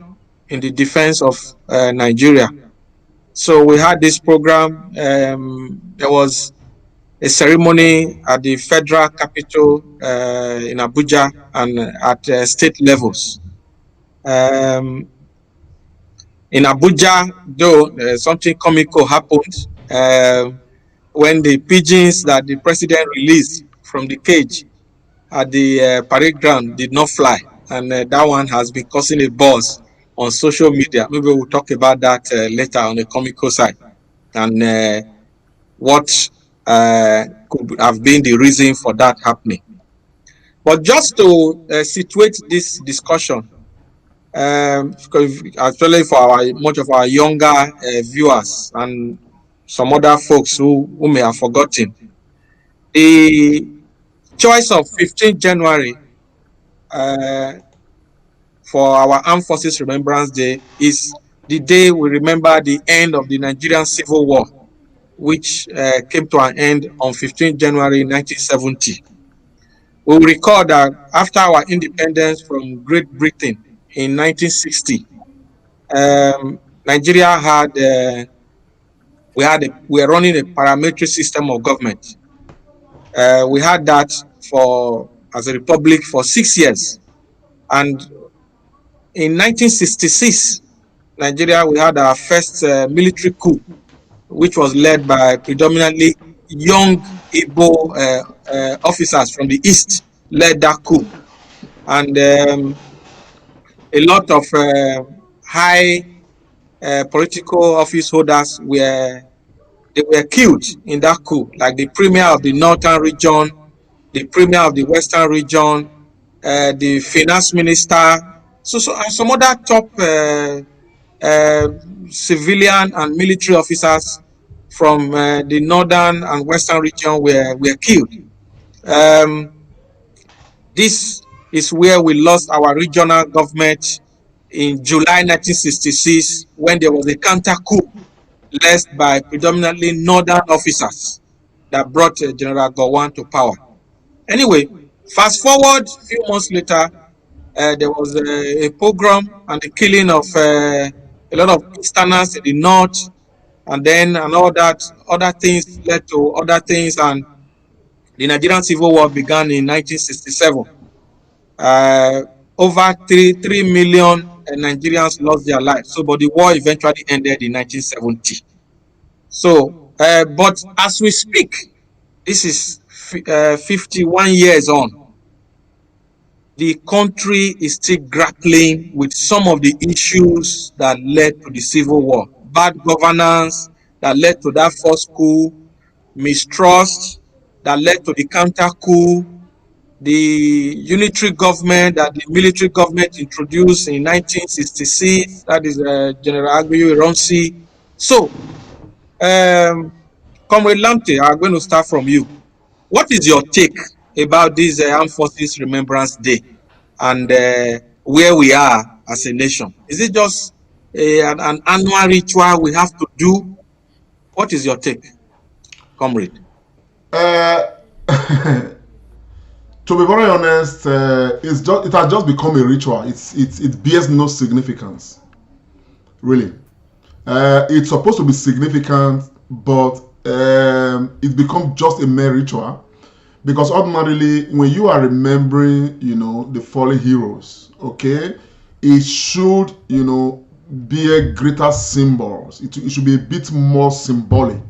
in the defense of Nigeria. So we had this program. There was a ceremony at the federal capital in Abuja and at state levels. In Abuja, though, something comical happened when the pigeons that the president released from the cage at the parade ground did not fly. And that one has been causing a buzz on social media. Maybe we'll talk about that later on the comical side. And what could have been the reason for that happening. But just to situate this discussion, actually for much of our younger viewers and some other folks who may have forgotten, the choice of 15th January for our Armed Forces Remembrance Day is the day we remember the end of the Nigerian Civil War, which came to an end on 15th January 1970. We will recall that after our independence from Great Britain in 1960, Nigeria had we were running a parliamentary system of government. We had that as a republic for 6 years, and in 1966, Nigeria, we had our first military coup, which was led by predominantly young Igbo officers from the East, led that coup. And a lot of high political office holders were killed in that coup, like the premier of the Northern region, the premier of the Western region, the finance minister, and some other top civilian and military officers from the northern and western region were killed. Um, this is where we lost our regional government in July 1966 when there was a counter coup led by predominantly northern officers that brought General Gowon to power. Anyway, fast forward a few months later, there was a pogrom and the killing of a lot of Easterners in the north, and all that other things led to other things, and the Nigerian Civil War began in 1967. Uh, Over 3 million Nigerians lost their lives. So, but the war eventually ended in 1970. So, but as we speak, this is 51 years on. The country is still grappling with some of the issues that led to the Civil War. Bad governance that led to that first coup, mistrust that led to the counter coup, the unitary government that the military government introduced in 1966, that is General Agbeyu Ironsi. So, Comrade Lamte, I'm going to start from you. What is your take about this Armed Forces Remembrance Day and where we are as a nation? Is it just an annual ritual we have to do? What is your take, Comrade? To be very honest, it has just become a ritual. It bears no significance, really. It's supposed to be significant, but it becomes just a mere ritual, because ordinarily, when you are remembering, the fallen heroes, okay, it should, be a greater symbols. It should be a bit more symbolic,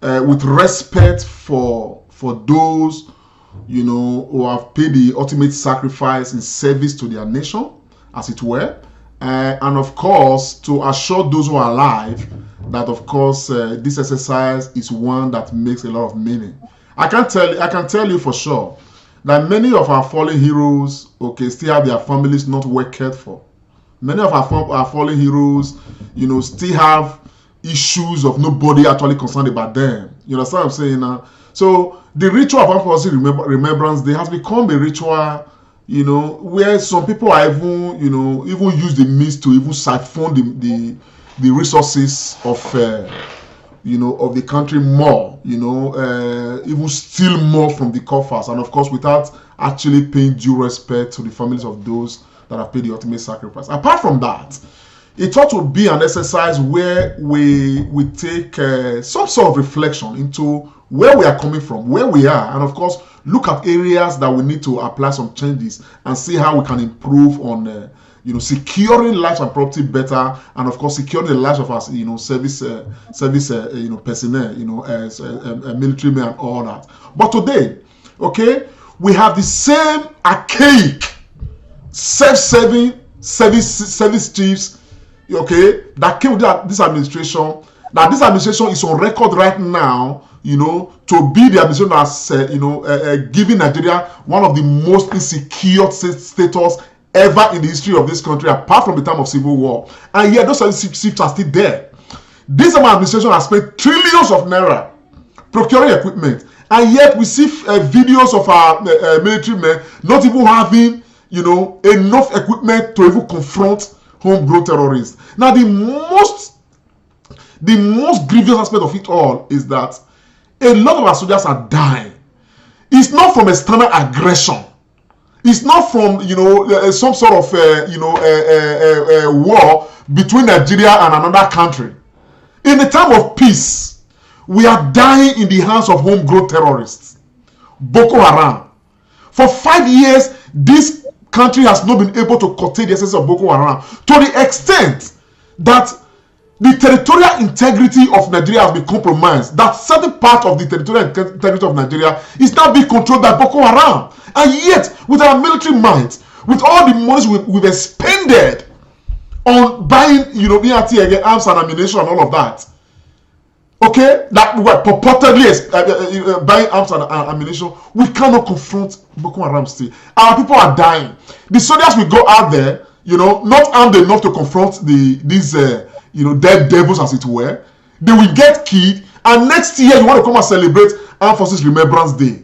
with respect for those who have paid the ultimate sacrifice in service to their nation, as it were, and of course to assure those who are alive that, of course, this exercise is one that makes a lot of meaning. I can tell you for sure that many of our fallen heroes, okay, still have their families not well cared for. Many of our fallen heroes, still have issues of nobody actually concerned about them. You understand what I'm saying now? So the ritual of Armed Forces Remembrance Day has become a ritual, where some people are even use the means to even siphon the resources of of the country more, even steal more from the coffers, and of course without actually paying due respect to the families of those that have paid the ultimate sacrifice. Apart from that, it ought to be an exercise where we take some sort of reflection into where we are coming from, where we are, and of course look at areas that we need to apply some changes and see how we can improve on securing lives and property better, and of course securing the lives of our service personnel, as military men and all that. But today, okay, we have the same archaic self-serving service chiefs, okay, that came with this administration. That this administration is on record right now, to be the administration that's giving Nigeria one of the most insecure status ever in the history of this country, apart from the time of Civil War. And yet those chiefs are still there. This administration has spent trillions of naira procuring equipment, and yet we see videos of our military men not even having enough equipment to even confront homegrown terrorists. Now the most grievous aspect of it all is that a lot of our soldiers are dying. It's not from external aggression. It's not from some sort of war between Nigeria and another country. In the time of peace, we are dying in the hands of homegrown terrorists, Boko Haram. For 5 years, this country has not been able to curtail the essence of Boko Haram, to the extent that the territorial integrity of Nigeria has been compromised. That certain part of the territorial integrity of Nigeria is now being controlled by Boko Haram. And yet, with our military might, with all the money we've expended on buying, arms and ammunition and all of that, okay, that we were purportedly buying arms and ammunition, we cannot confront Boko Haram still. Our people are dying. The soldiers will go out there, not armed enough to confront these dead devils, as it were. They will get killed, And next year, you want to come and celebrate Armed Forces Remembrance Day,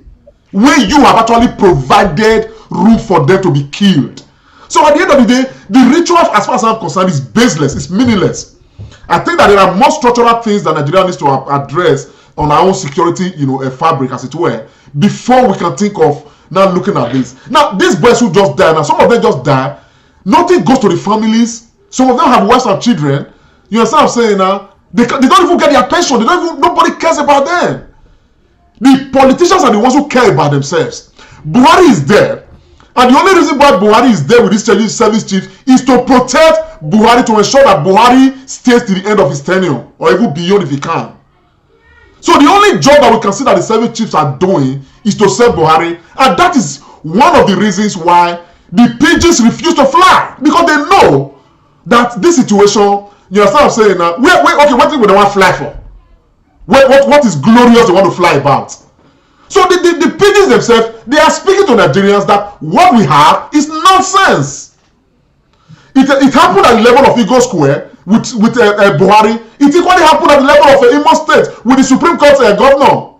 where you have actually provided room for them to be killed. So at the end of the day, the ritual, as far as I'm concerned, is baseless, it's meaningless. I think that there are more structural things that Nigeria needs to address on our own security, fabric, as it were, before we can think of now looking at this. Now, these boys who just died, now some of them just died, nothing goes to the families. Some of them have wives and children. You understand what I'm saying now? They don't even get their pension. Nobody cares about them. The politicians are the ones who care about themselves. Buhari is there. And the only reason why Buhari is there with this service chief is to protect Buhari, to ensure that Buhari stays to the end of his tenure, or even beyond if he can. So the only job that we can see that the service chiefs are doing is to serve Buhari. And that is one of the reasons why the pigeons refuse to fly. Because they know that this situation, you understand what I'm saying now? Okay, what thing would they want to fly for? What is glorious they want to fly about? So the pigeons themselves, they are speaking to Nigerians that what we have is nonsense. It happened at the level of Eagle Square with Buhari. It equally happened at the level of Imo State with the Supreme Court governor.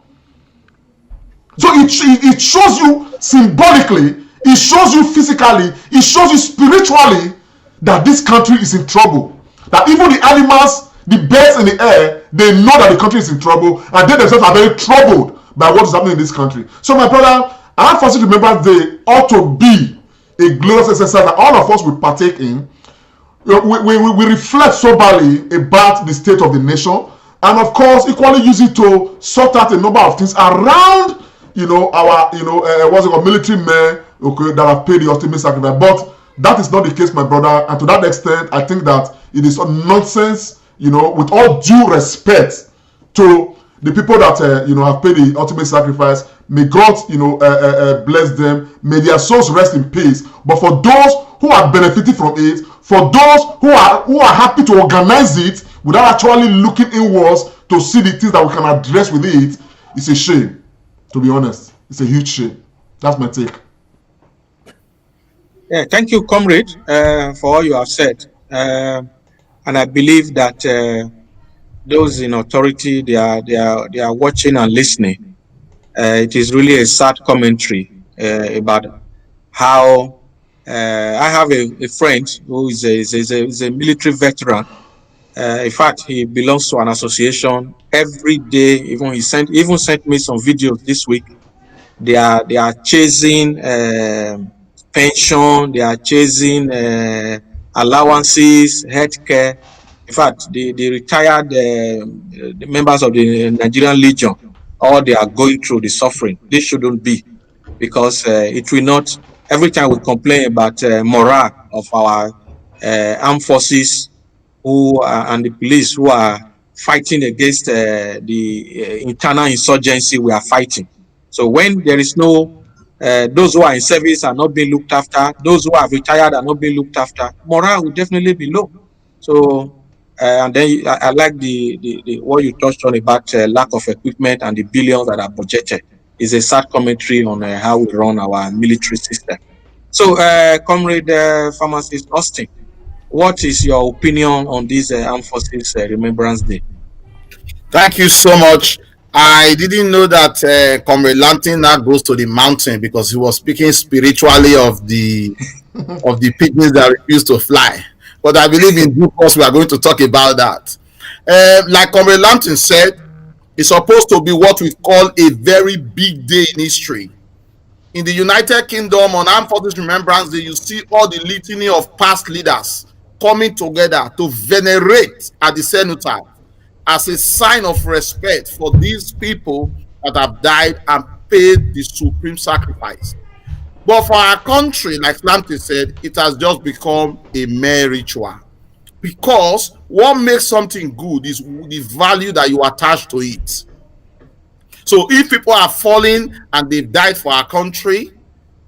So it shows you symbolically, it shows you physically, it shows you spiritually that this country is in trouble. That even the animals, the birds in the air, they know that the country is in trouble, and they themselves are very troubled by what is happening in this country. So my brother, Armed Forces Remembrance Day ought to be a glorious exercise that all of us will partake in. We reflect soberly about the state of the nation, and of course equally use it to sort out a number of things around our military men, okay, that have paid the ultimate sacrifice. But that is not the case, my brother, and to that extent I think that it is nonsense, with all due respect to the people that have paid the ultimate sacrifice. May God bless them, may their souls rest in peace. But for those who are benefiting from it, for those who are happy to organize it without actually looking inwards to see the things that we can address with it, it's a shame. To be honest, it's a huge shame. That's my take. Yeah, thank you, comrade, for all you have said. And I believe that those in authority, they are watching and listening. It is really a sad commentary about how I have a friend who is a military veteran. In fact, he belongs to an association. Every day, even sent me some videos this week. They are chasing pension. They are chasing allowances, healthcare. In fact, the retired the members of the Nigerian Legion, all they are going through the suffering. This shouldn't be, because it will not. Every time we complain about morale of our armed forces and the police who are fighting against the internal insurgency we are fighting. So when there is no, those who are in service are not being looked after, those who are retired are not being looked after, morale will definitely be low. So, and then I like the what you touched on about lack of equipment and the billions that are budgeted. Is a sad commentary on how we run our military system. So, Comrade Pharmacist Austin, what is your opinion on this Armed Forces Remembrance Day? Thank you so much. I didn't know that Comrade Lantin now goes to the mountain, because he was speaking spiritually of the pigeons that refuse to fly. But I believe in due course we are going to talk about that. Like Comrade Lantin said, it's supposed to be what we call a very big day in history. In the United Kingdom, on Armed Forces Remembrance Day, you see all the litany of past leaders coming together to venerate at the cenotaph as a sign of respect for these people that have died and paid the supreme sacrifice. But for our country, like Lamte said, it has just become a mere ritual. Because what makes something good is the value that you attach to it. So if people are falling and they've died for our country,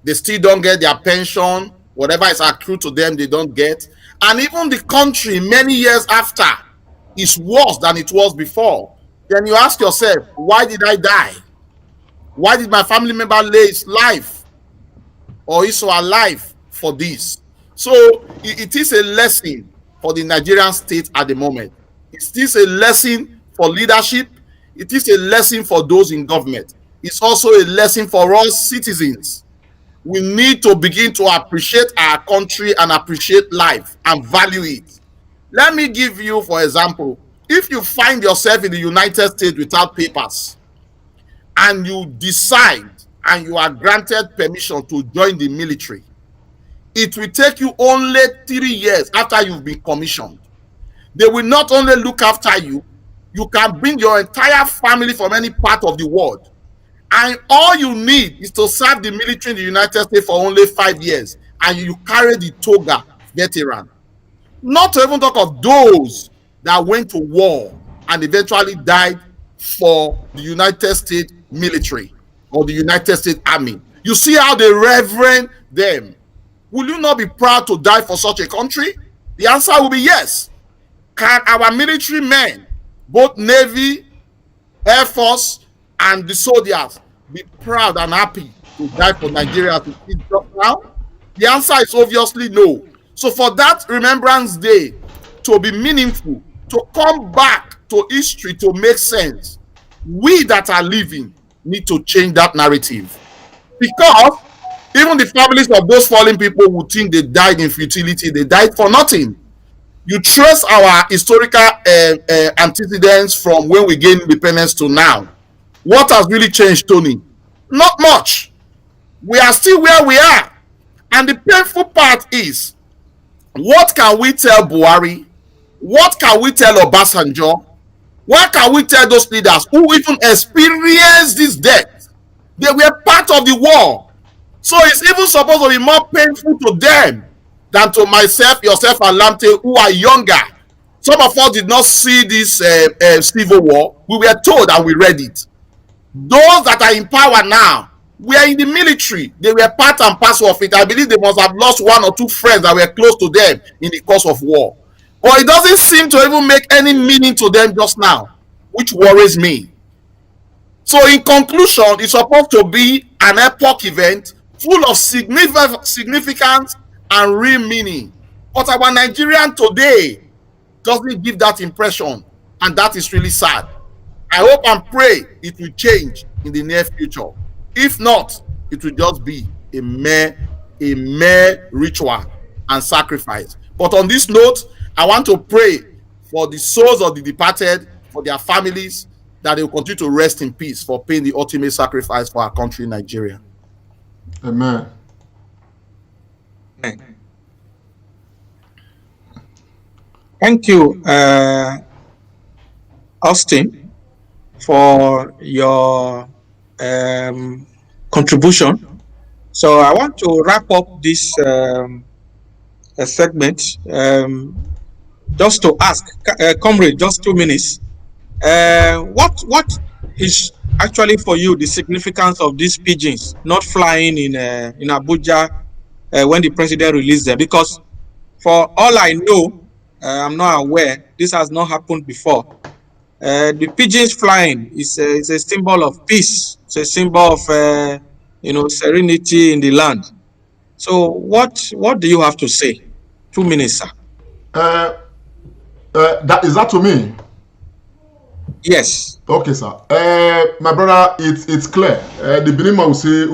they still don't get their pension, whatever is accrued to them, they don't get. And even the country, many years after, is worse than it was before. Then you ask yourself, why did I die? Why did my family member lay his life or is so alive for this? So it is a lesson for the Nigerian state at the moment. It is a lesson for leadership. It is a lesson for those in government. It's also a lesson for us citizens. We need to begin to appreciate our country and appreciate life and value it. Let me give you, for example, if you find yourself in the United States without papers and you decide and you are granted permission to join the military, it will take you only 3 years after you've been commissioned. They will not only look after you, you can bring your entire family from any part of the world. And all you need is to serve the military in the United States for only 5 years, and you carry the toga veteran. Not to even talk of those that went to war and eventually died for the United States military or the United States Army. You see how they reverend them. Will you not be proud to die for such a country? The answer will be yes. Can our military men, both Navy, Air Force, and the soldiers, be proud and happy to die for Nigeria to eat just now? The answer is obviously no. So for that Remembrance Day to be meaningful, to come back to history to make sense, we that are living need to change that narrative. Because even the families of those fallen people would think they died in futility, they died for nothing. You trace our historical antecedents from when we gained independence to now. What has really changed, Tony? Not much. We are still where we are. And the painful part is, what can we tell Buhari? What can we tell Obasanjo? What can we tell those leaders who even experienced this death? They were part of the war. So it's even supposed to be more painful to them than to myself, yourself, and Lamte, who are younger. Some of us did not see this civil war. We were told and we read it. Those that are in power now, we are in the military. They were part and parcel of it. I believe they must have lost 1 or 2 friends that were close to them in the course of war. But it doesn't seem to even make any meaning to them just now, which worries me. So in conclusion, it's supposed to be an epoch event full of significance and real meaning. But our Nigerian today doesn't give that impression, and that is really sad. I hope and pray it will change in the near future. If not, it will just be a mere ritual and sacrifice. But on this note, I want to pray for the souls of the departed, for their families, that they will continue to rest in peace for paying the ultimate sacrifice for our country, Nigeria. Amen. Thank you, Austin, for your contribution. So I want to wrap up this segment just to ask, comrade, just 2 minutes. What is actually for you the significance of these pigeons not flying in Abuja when the president released them? Because for all I know, I'm not aware, this has not happened before. The pigeons flying is a symbol of peace. It's a symbol of serenity in the land. So what do you have to say? 2 minutes, sir. Is that to me? Yes. Okay, sir. My brother, it's clear. The Benin will say,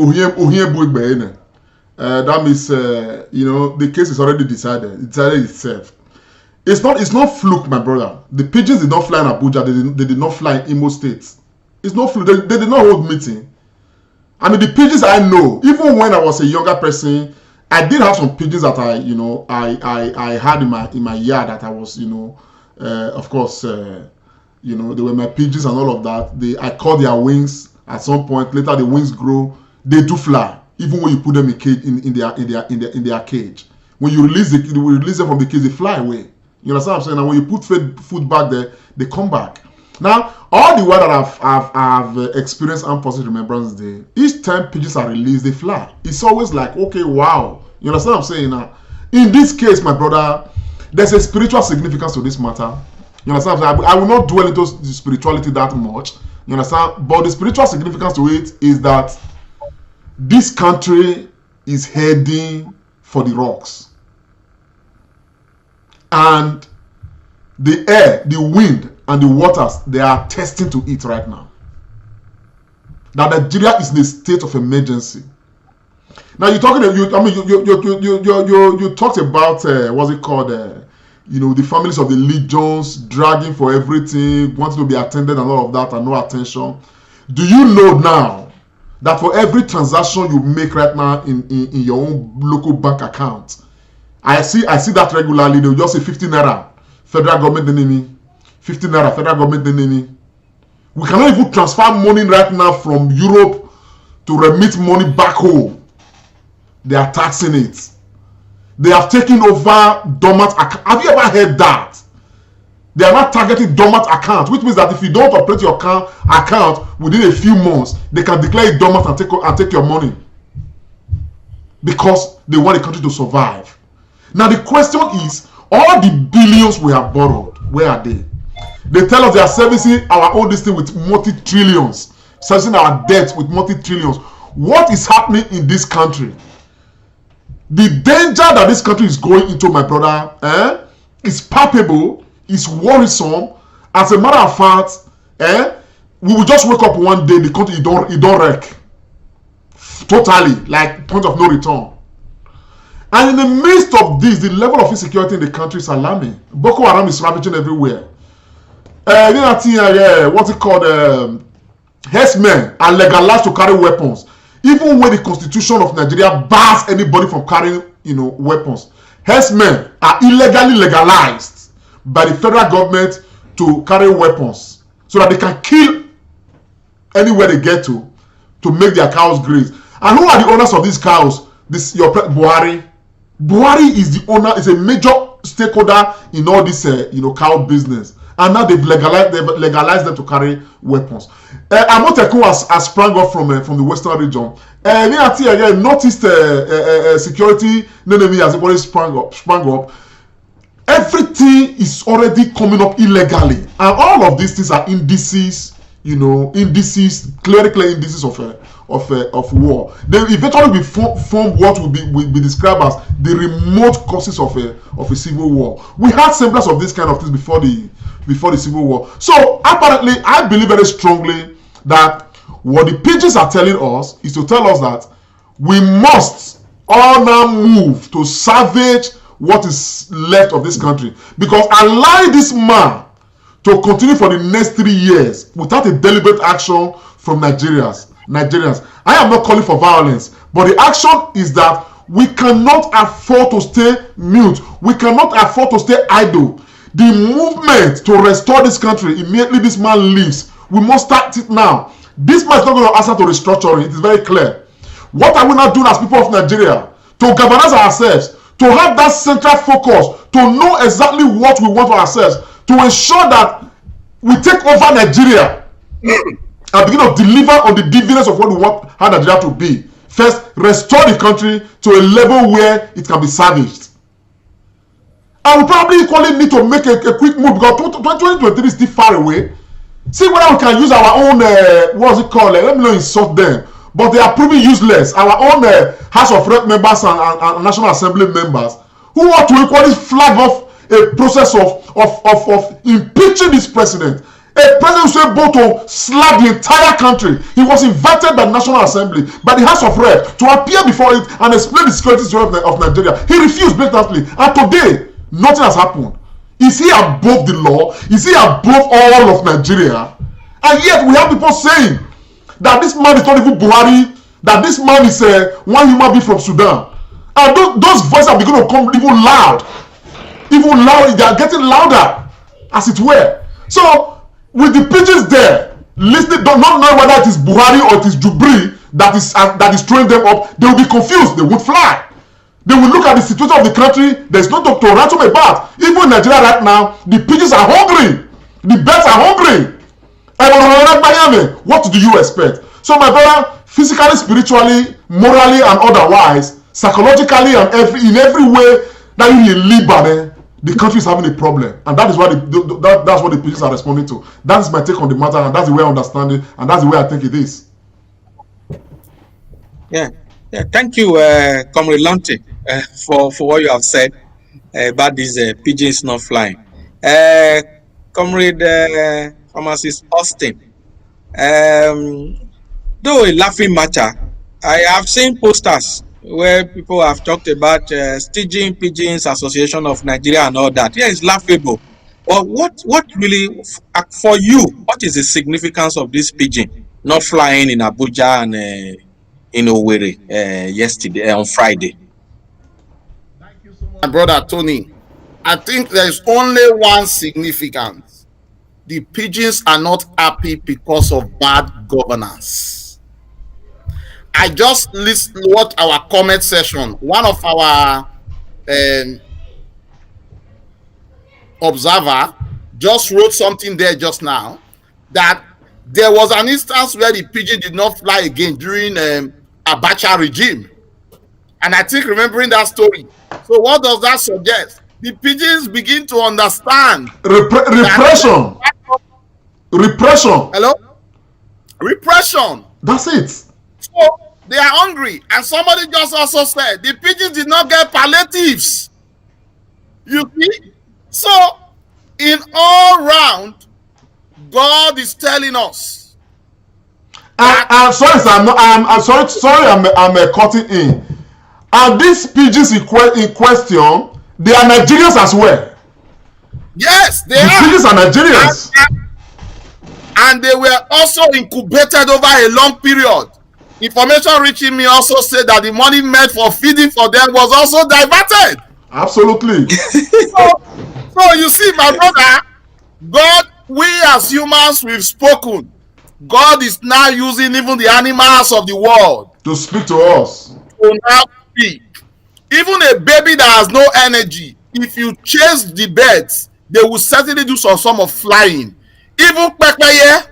that means, the case is already decided. It decided itself. It's not fluke, my brother. The pigeons did not fly in Abuja. They did not fly in Imo State. It's not fluke. They did not hold meeting. I mean, the pigeons I know, even when I was a younger person, I did have some pigeons that I had in my yard that I was, of course, they were my pigeons and all of that. I caught their wings at some point. Later, the wings grow. They do fly, even when you put them in their cage. When you release them from the cage, they fly away. You understand what I'm saying? And when you put food back there, they come back. Now, all the while that I've experienced Armed Forces Remembrance Day, each time pigeons are released, they fly. It's always like, okay, wow. You understand what I'm saying now? In this case, my brother, there's a spiritual significance to this matter. You understand what I'm saying? I will not dwell into the spirituality that much. You understand? But the spiritual significance to it is that this country is heading for the rocks. And the air, the wind, and the waters, they are attesting to it right now. That Nigeria is in a state of emergency. Now you're talking. You talked about what's it called? The families of the legions dragging for everything, wanting to be attended and all of that, and no attention. Do you know now that for every transaction you make right now in your own local bank account, I see that regularly. They'll just say 50 naira, federal government enemy, 50 naira, federal government enemy. We cannot even transfer money right now from Europe to remit money back home. They are taxing it. They have taken over dormant account. Have you ever heard that? They are not targeting dormant account, which means that if you don't operate your account within a few months, they can declare it dormant and take your money because they want the country to survive. Now the question is, all the billions we have borrowed, where are they? They tell us they are servicing our own this thing with multi-trillions, servicing our debts with multi-trillions. What is happening in this country? The danger that this country is going into, my brother, is palpable, is worrisome. As a matter of fact, we will just wake up one day, the country, it don't wreck. Totally, like point of no return. And in the midst of this, the level of insecurity in the country is alarming. Boko Haram is ravaging everywhere. What's it called? Herdsmen are legalized to carry weapons. Even when the constitution of Nigeria bars anybody from carrying, weapons, herdsmen are illegally legalized by the federal government to carry weapons so that they can kill anywhere they get to make their cows graze. And who are the owners of these cows? Your Buhari. Buhari is the owner, is a major stakeholder in all this, cow business. And now they've legalized them to carry weapons. Amotekun has sprung up from the western region. Northeast security enemy has already sprung up. Everything is already coming up illegally, and all of these things are indices, clear indices of war. They eventually will form what will be described as the remote causes of a civil war. We had semblance of this kind of things before the civil war. So apparently, I believe very strongly that what the pages are telling us is to tell us that we must all now move to salvage what is left of this country, because allowing this man to continue for the next 3 years without a deliberate action from Nigerians, I am not calling for violence, but the action is that we cannot afford to stay mute. We cannot afford to stay idle. The movement to restore this country immediately this man leaves, we must start it now. This man is not going to answer to restructuring. It is very clear. What are we not doing as people of Nigeria to galvanize ourselves, to have that central focus, to know exactly what we want for ourselves, to ensure that we take over Nigeria and begin to deliver on the dividends of what we want how Nigeria to be. First, restore the country to a level where it can be salvaged. And we probably equally need to make a quick move, because 2023 is still far away. See whether we can use our own, let me not insult them, but they are proving useless. Our own House of Rep members and National Assembly members who want to equally flag off a process of impeaching this president. A president who was able to slap the entire country. He was invited by the National Assembly, by the House of Rep, to appear before it and explain the security situation of Nigeria. He refused blatantly. And today, nothing has happened. Is he above the law? Is he above all of Nigeria? And yet we have people saying that this man is not even Buhari, that this man is one human being from Sudan. And those voices are beginning to come even loud. Even loud, they are getting louder, as it were. So, with the pigeons there, listening, not knowing whether it is Buhari or it is Jubri that is throwing them up, they will be confused, they won't fly. They will look at the situation of the country. There's no to ransom about. Even in Nigeria right now, the pigeons are hungry. The birds are hungry. What do you expect? So my brother, physically, spiritually, morally, and otherwise, psychologically, and in every way that you live, the country is having a problem, and that is why that's what the pigeons are responding to. That is my take on the matter, and that's the way I understand it, and that's the way I think it is. Yeah. Thank you, Comrade Lante, for what you have said about these pigeons not flying. Comrade Pharmacist Austin. Um, though a laughing matter, I have seen posters where people have talked about Staging Pigeons Association of Nigeria and all that. Yeah, it's laughable. But what really, for you, what is the significance of this pigeon not flying in Abuja and in Owerri yesterday, on Friday? My brother Tony, I think there's only one significance. The pigeons are not happy because of bad governance. I just watched our comment session. One of our observer just wrote something there just now that there was an instance where the pigeon did not fly again during Abacha regime. And I think remembering that story. So what does that suggest? The pigeons begin to understand repression. Repression. Hello? Repression. That's it. So they are hungry. And somebody just also said the pigeons did not get palliatives. You see? So in all round, God is telling us. I'm sorry, sir. I'm sorry. I'm cutting in. And these pigeons in question, they are Nigerians as well. Yes, they the are. Pigeons are Nigerians. And they were also incubated over a long period. Information reaching me also said that the money meant for feeding for them was also diverted. Absolutely. So you see, my brother, God, we as humans, we've spoken. God is now using even the animals of the world to speak to us. To now speak. Even a baby that has no energy, if you chase the birds, they will certainly do some form of flying. Even pepeye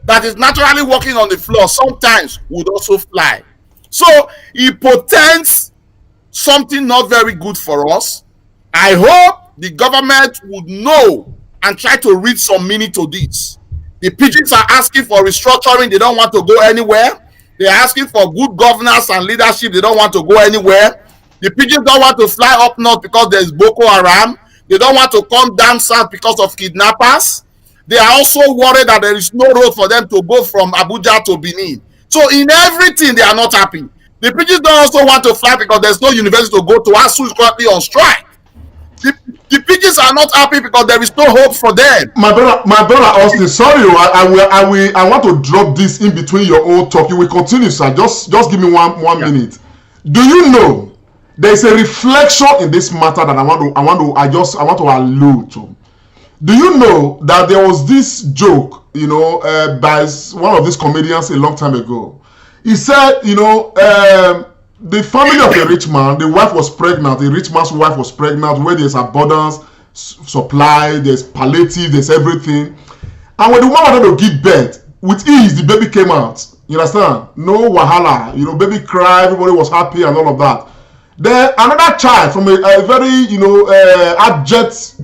that is naturally walking on the floor sometimes would also fly. So it portends something not very good for us. I hope the government would know and try to read some meaning to this. The pigeons are asking for restructuring. They don't want to go anywhere. They're asking for good governance and leadership. They don't want to go anywhere. The pigeons don't want to fly up north because there's Boko Haram. They don't want to come down south because of kidnappers. They are also worried that there is no road for them to go from Abuja to Benin. So in everything, they are not happy. The pigeons don't also want to fly because there's no university to go to. ASU is currently on strike. The pigeons are not happy because there is no hope for them. My brother Austin, sorry, I want to drop this in between your old talk. You will continue, sir. Just give me one minute. Do you know there is a reflection in this matter that I want to allude to? Do you know that there was this joke, by one of these comedians a long time ago? He said, the family of a rich man, the wife was pregnant, the rich man's wife was pregnant, where there's abundance, supply, there's palliative, there's everything. And when the woman wanted to give birth, with ease, the baby came out. You understand? No wahala. Baby cried, everybody was happy and all of that. Then another child from a very, abject,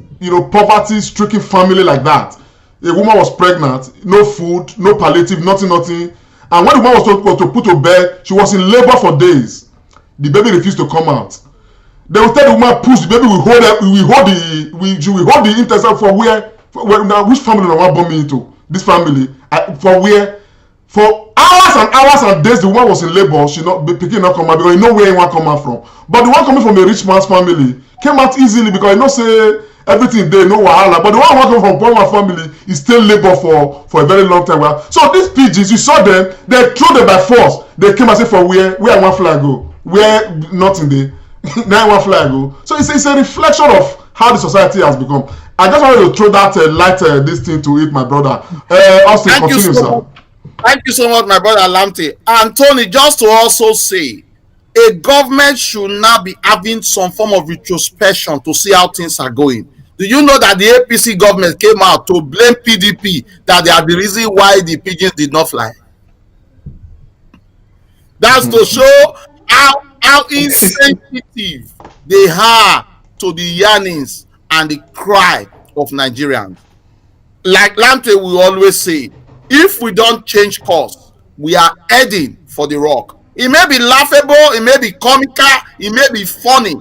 poverty-stricken family like that. A woman was pregnant, no food, no palliative, nothing. And when the woman was to put to bed, she was in labor for days. The baby refused to come out. They will tell the woman, push the baby, she will hold the intestine for where now which family do I want born me into? This family. For where? For hours and days the woman was in labor, she not picking not come out because you know where you want come out from. But the one coming from a rich man's family came out easily because you know say everything there, no wahala. But the one coming from poor man's family is still labor for a very long time. So these pigeons, you saw them, they threw them by force. They came and say for where I want fly go. Where nothing there. Now one fly go. So it's a reflection of how the society has become. I just wanted to throw that light this thing to it, my brother. Austin, continue, sir. Thank you so much, my brother Lamte. And Tony, just to also say, a government should now be having some form of retrospection to see how things are going. Do you know that the APC government came out to blame PDP that they are the reason why the pigeons did not fly? That's to show how insensitive they are to the yearnings and the cry of Nigerians. Like Lamte will always say, if we don't change course, we are heading for the rock. It may be laughable, it may be comical, it may be funny,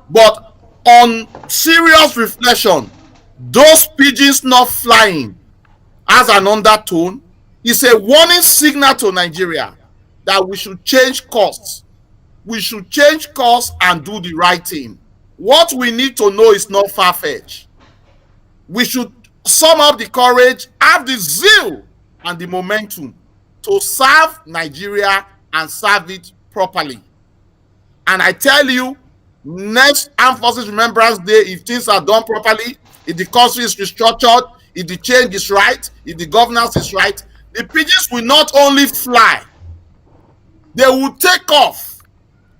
but on serious reflection, Those pigeons not flying as an undertone is a warning signal to Nigeria that we should change course. We should change course and do the right thing. What we need to know is not far-fetched. We should sum up the courage, have the zeal and the momentum to serve Nigeria and serve it properly. And I tell you, next Armed Forces Remembrance Day, if things are done properly, if the country is restructured, if the change is right, if the governance is right, the pigeons will not only fly, they will take off,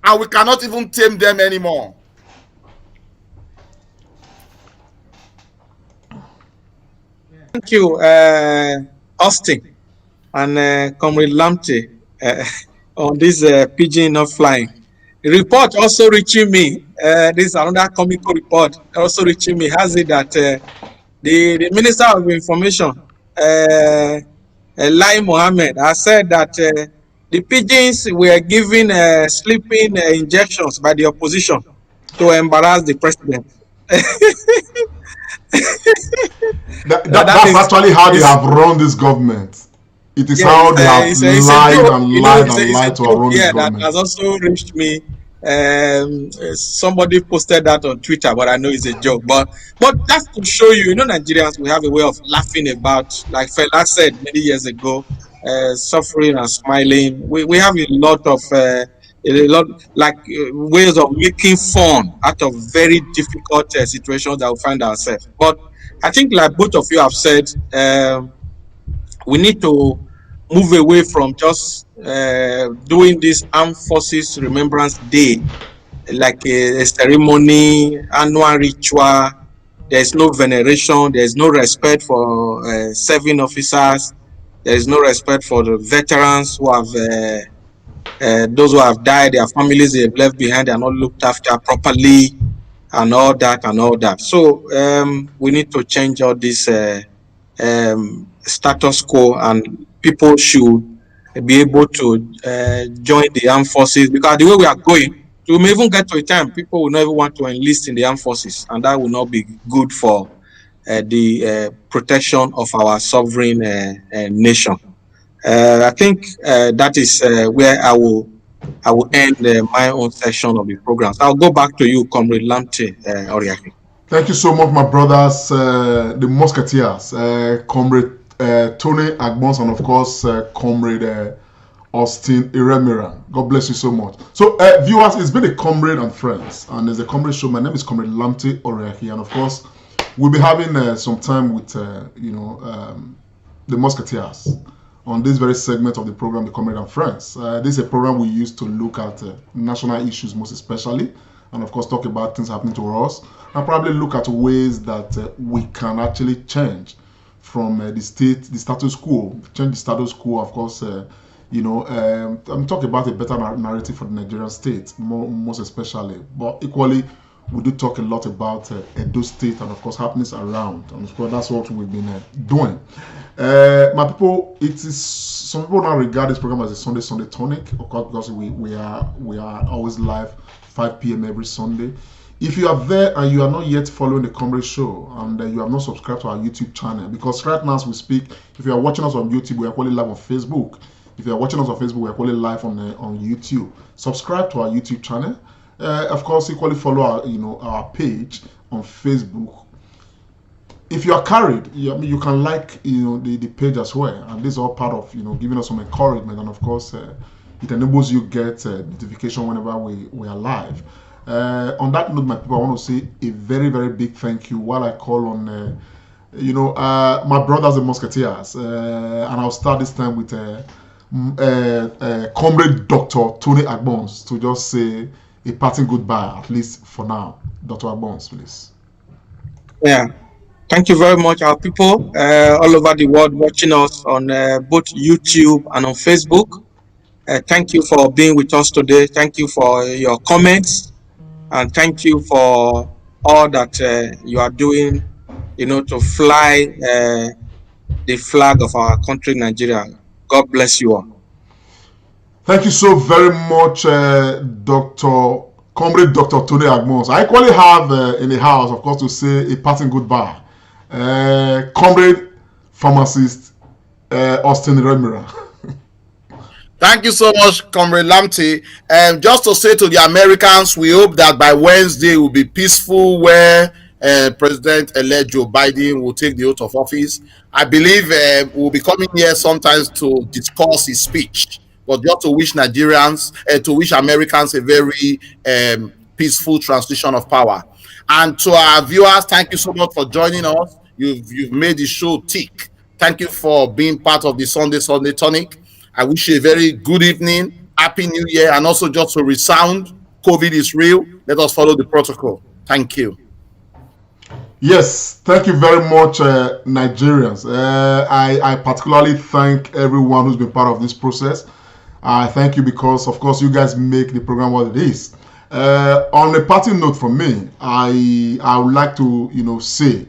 and we cannot even tame them anymore. Thank you, Austin and Comrade Lamte, on this pigeon not flying. The report also reaching me. This is another comical report also reaching me. Has it that the Minister of Information, Lai Mohammed, has said that the pigeons were given sleeping injections by the opposition to embarrass the president. That's actually how they have run this government. It is how they have lied and lied to run this government. That has also reached me. Somebody posted that on Twitter, but I know it's a joke. But that's to show you, Nigerians, we have a way of laughing about, like Fela said many years ago, suffering and smiling. We have a lot of ways of making fun out of very difficult situations that we find ourselves. But I think, like both of you have said, we need to move away from just doing this Armed Forces Remembrance Day like a ceremony, annual ritual. There is no veneration, there is no respect for serving officers, there is no respect for the veterans who have those who have died, their families they have left behind, they are not looked after properly, and all that. So we need to change all this status quo, and people should be able to join the armed forces, because the way we are going, we may even get to a time people will never want to enlist in the armed forces, and that will not be good for the protection of our sovereign nation. I think that is where I will end my own section of the program. So I'll go back to you, Comrade Lamte Oriaki. Thank you so much, my brothers, the Musketeers, Comrade Tony Agbons, and of course, Comrade Austin Iremira. God bless you so much. So, viewers, it's been a comrade and friends, and there's a comrade show. My name is Comrade Lamte Oriaki, and of course, we'll be having some time with, the Musketeers on this very segment of the program, the Comrade and Friends. This is a program we use to look at national issues most especially, and of course talk about things happening to us, and probably look at ways that we can actually change from the status quo, of course, I'm talking about a better narrative for the Nigerian state, most especially, but equally, we do talk a lot about Edo State and of course happenings around, and of course that's what we've been doing. My people, some people now regard this program as a Sunday tonic, of course, because we are always live 5 p.m. every Sunday. If you are there and you are not yet following the Comrade Show, and you have not subscribed to our YouTube channel, because right now as we speak, if you are watching us on YouTube, we are calling live on Facebook. If you are watching us on Facebook, we are calling live on YouTube. Subscribe to our YouTube channel. Of course, equally follow our page on Facebook. If you are carried, you can like the page as well, and this is all part of giving us some encouragement, and of course it enables you get notification whenever we are live. On that note, my people, I want to say a very, very big thank you while I call on my brothers and Musketeers, and I'll start this time with Comrade Dr. Tony Agbons to just say a parting goodbye, at least for now. Dr. Agbons, please. Yeah, thank you very much, our people all over the world watching us on both YouTube and on Facebook. Thank you for being with us today. Thank you for your comments, and thank you for all that you are doing, to fly the flag of our country, Nigeria. God bless you all. Thank you so very much, Comrade Dr. Tony Agbons. I equally have in the house, of course, to say a parting goodbye. Comrade Pharmacist Austin Remira. Thank you so much, Comrade Lamte. Just to say to the Americans, we hope that by Wednesday will be peaceful, where President-elect Joe Biden will take the oath of office. I believe we'll be coming here sometimes to discuss his speech, but just to wish Nigerians, to wish Americans a very peaceful transition of power. And to our viewers, thank you so much for joining us. You've made the show tick. Thank you for being part of the Sunday Tonic. I wish you a very good evening, Happy New Year, and also just to resound, COVID is real. Let us follow the protocol. Thank you. Yes, thank you very much, Nigerians. I particularly thank everyone who's been part of this process. I thank you because, of course, you guys make the program what it is. On a parting note from me, I would like to, say,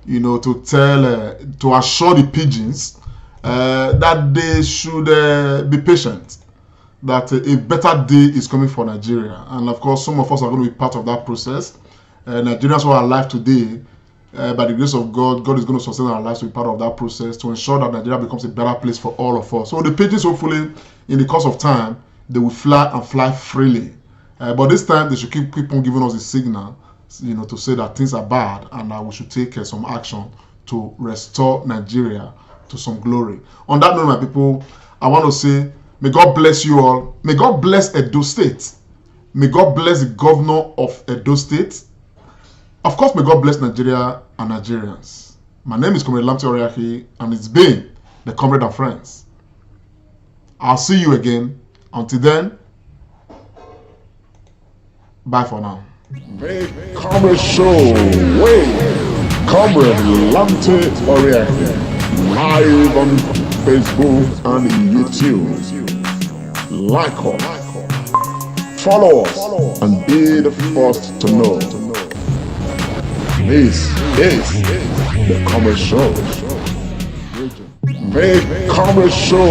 to tell, to assure the pigeons that they should be patient, that a better day is coming for Nigeria. And of course, some of us are going to be part of that process. Nigerians who are alive today, by the grace of God, God is going to sustain our lives to be part of that process to ensure that Nigeria becomes a better place for all of us. So the pigeons, hopefully, in the course of time, they will fly and fly freely. But this time, they should keep on giving us a signal, to say that things are bad and that we should take some action to restore Nigeria to some glory. On that note, my people, I want to say, may God bless you all. May God bless Edo State. May God bless the governor of Edo State. Of course, may God bless Nigeria and Nigerians. My name is Comrade Lamte Oriaki, and it's been the Comrade and Friends. I'll see you again. Until then, bye for now. Make Comrade Show with Comrade Lamte Oriaki. Live on Facebook and YouTube. Like us, follow us, and be the first to know. This is the Comrade Show. Make Comrade Show.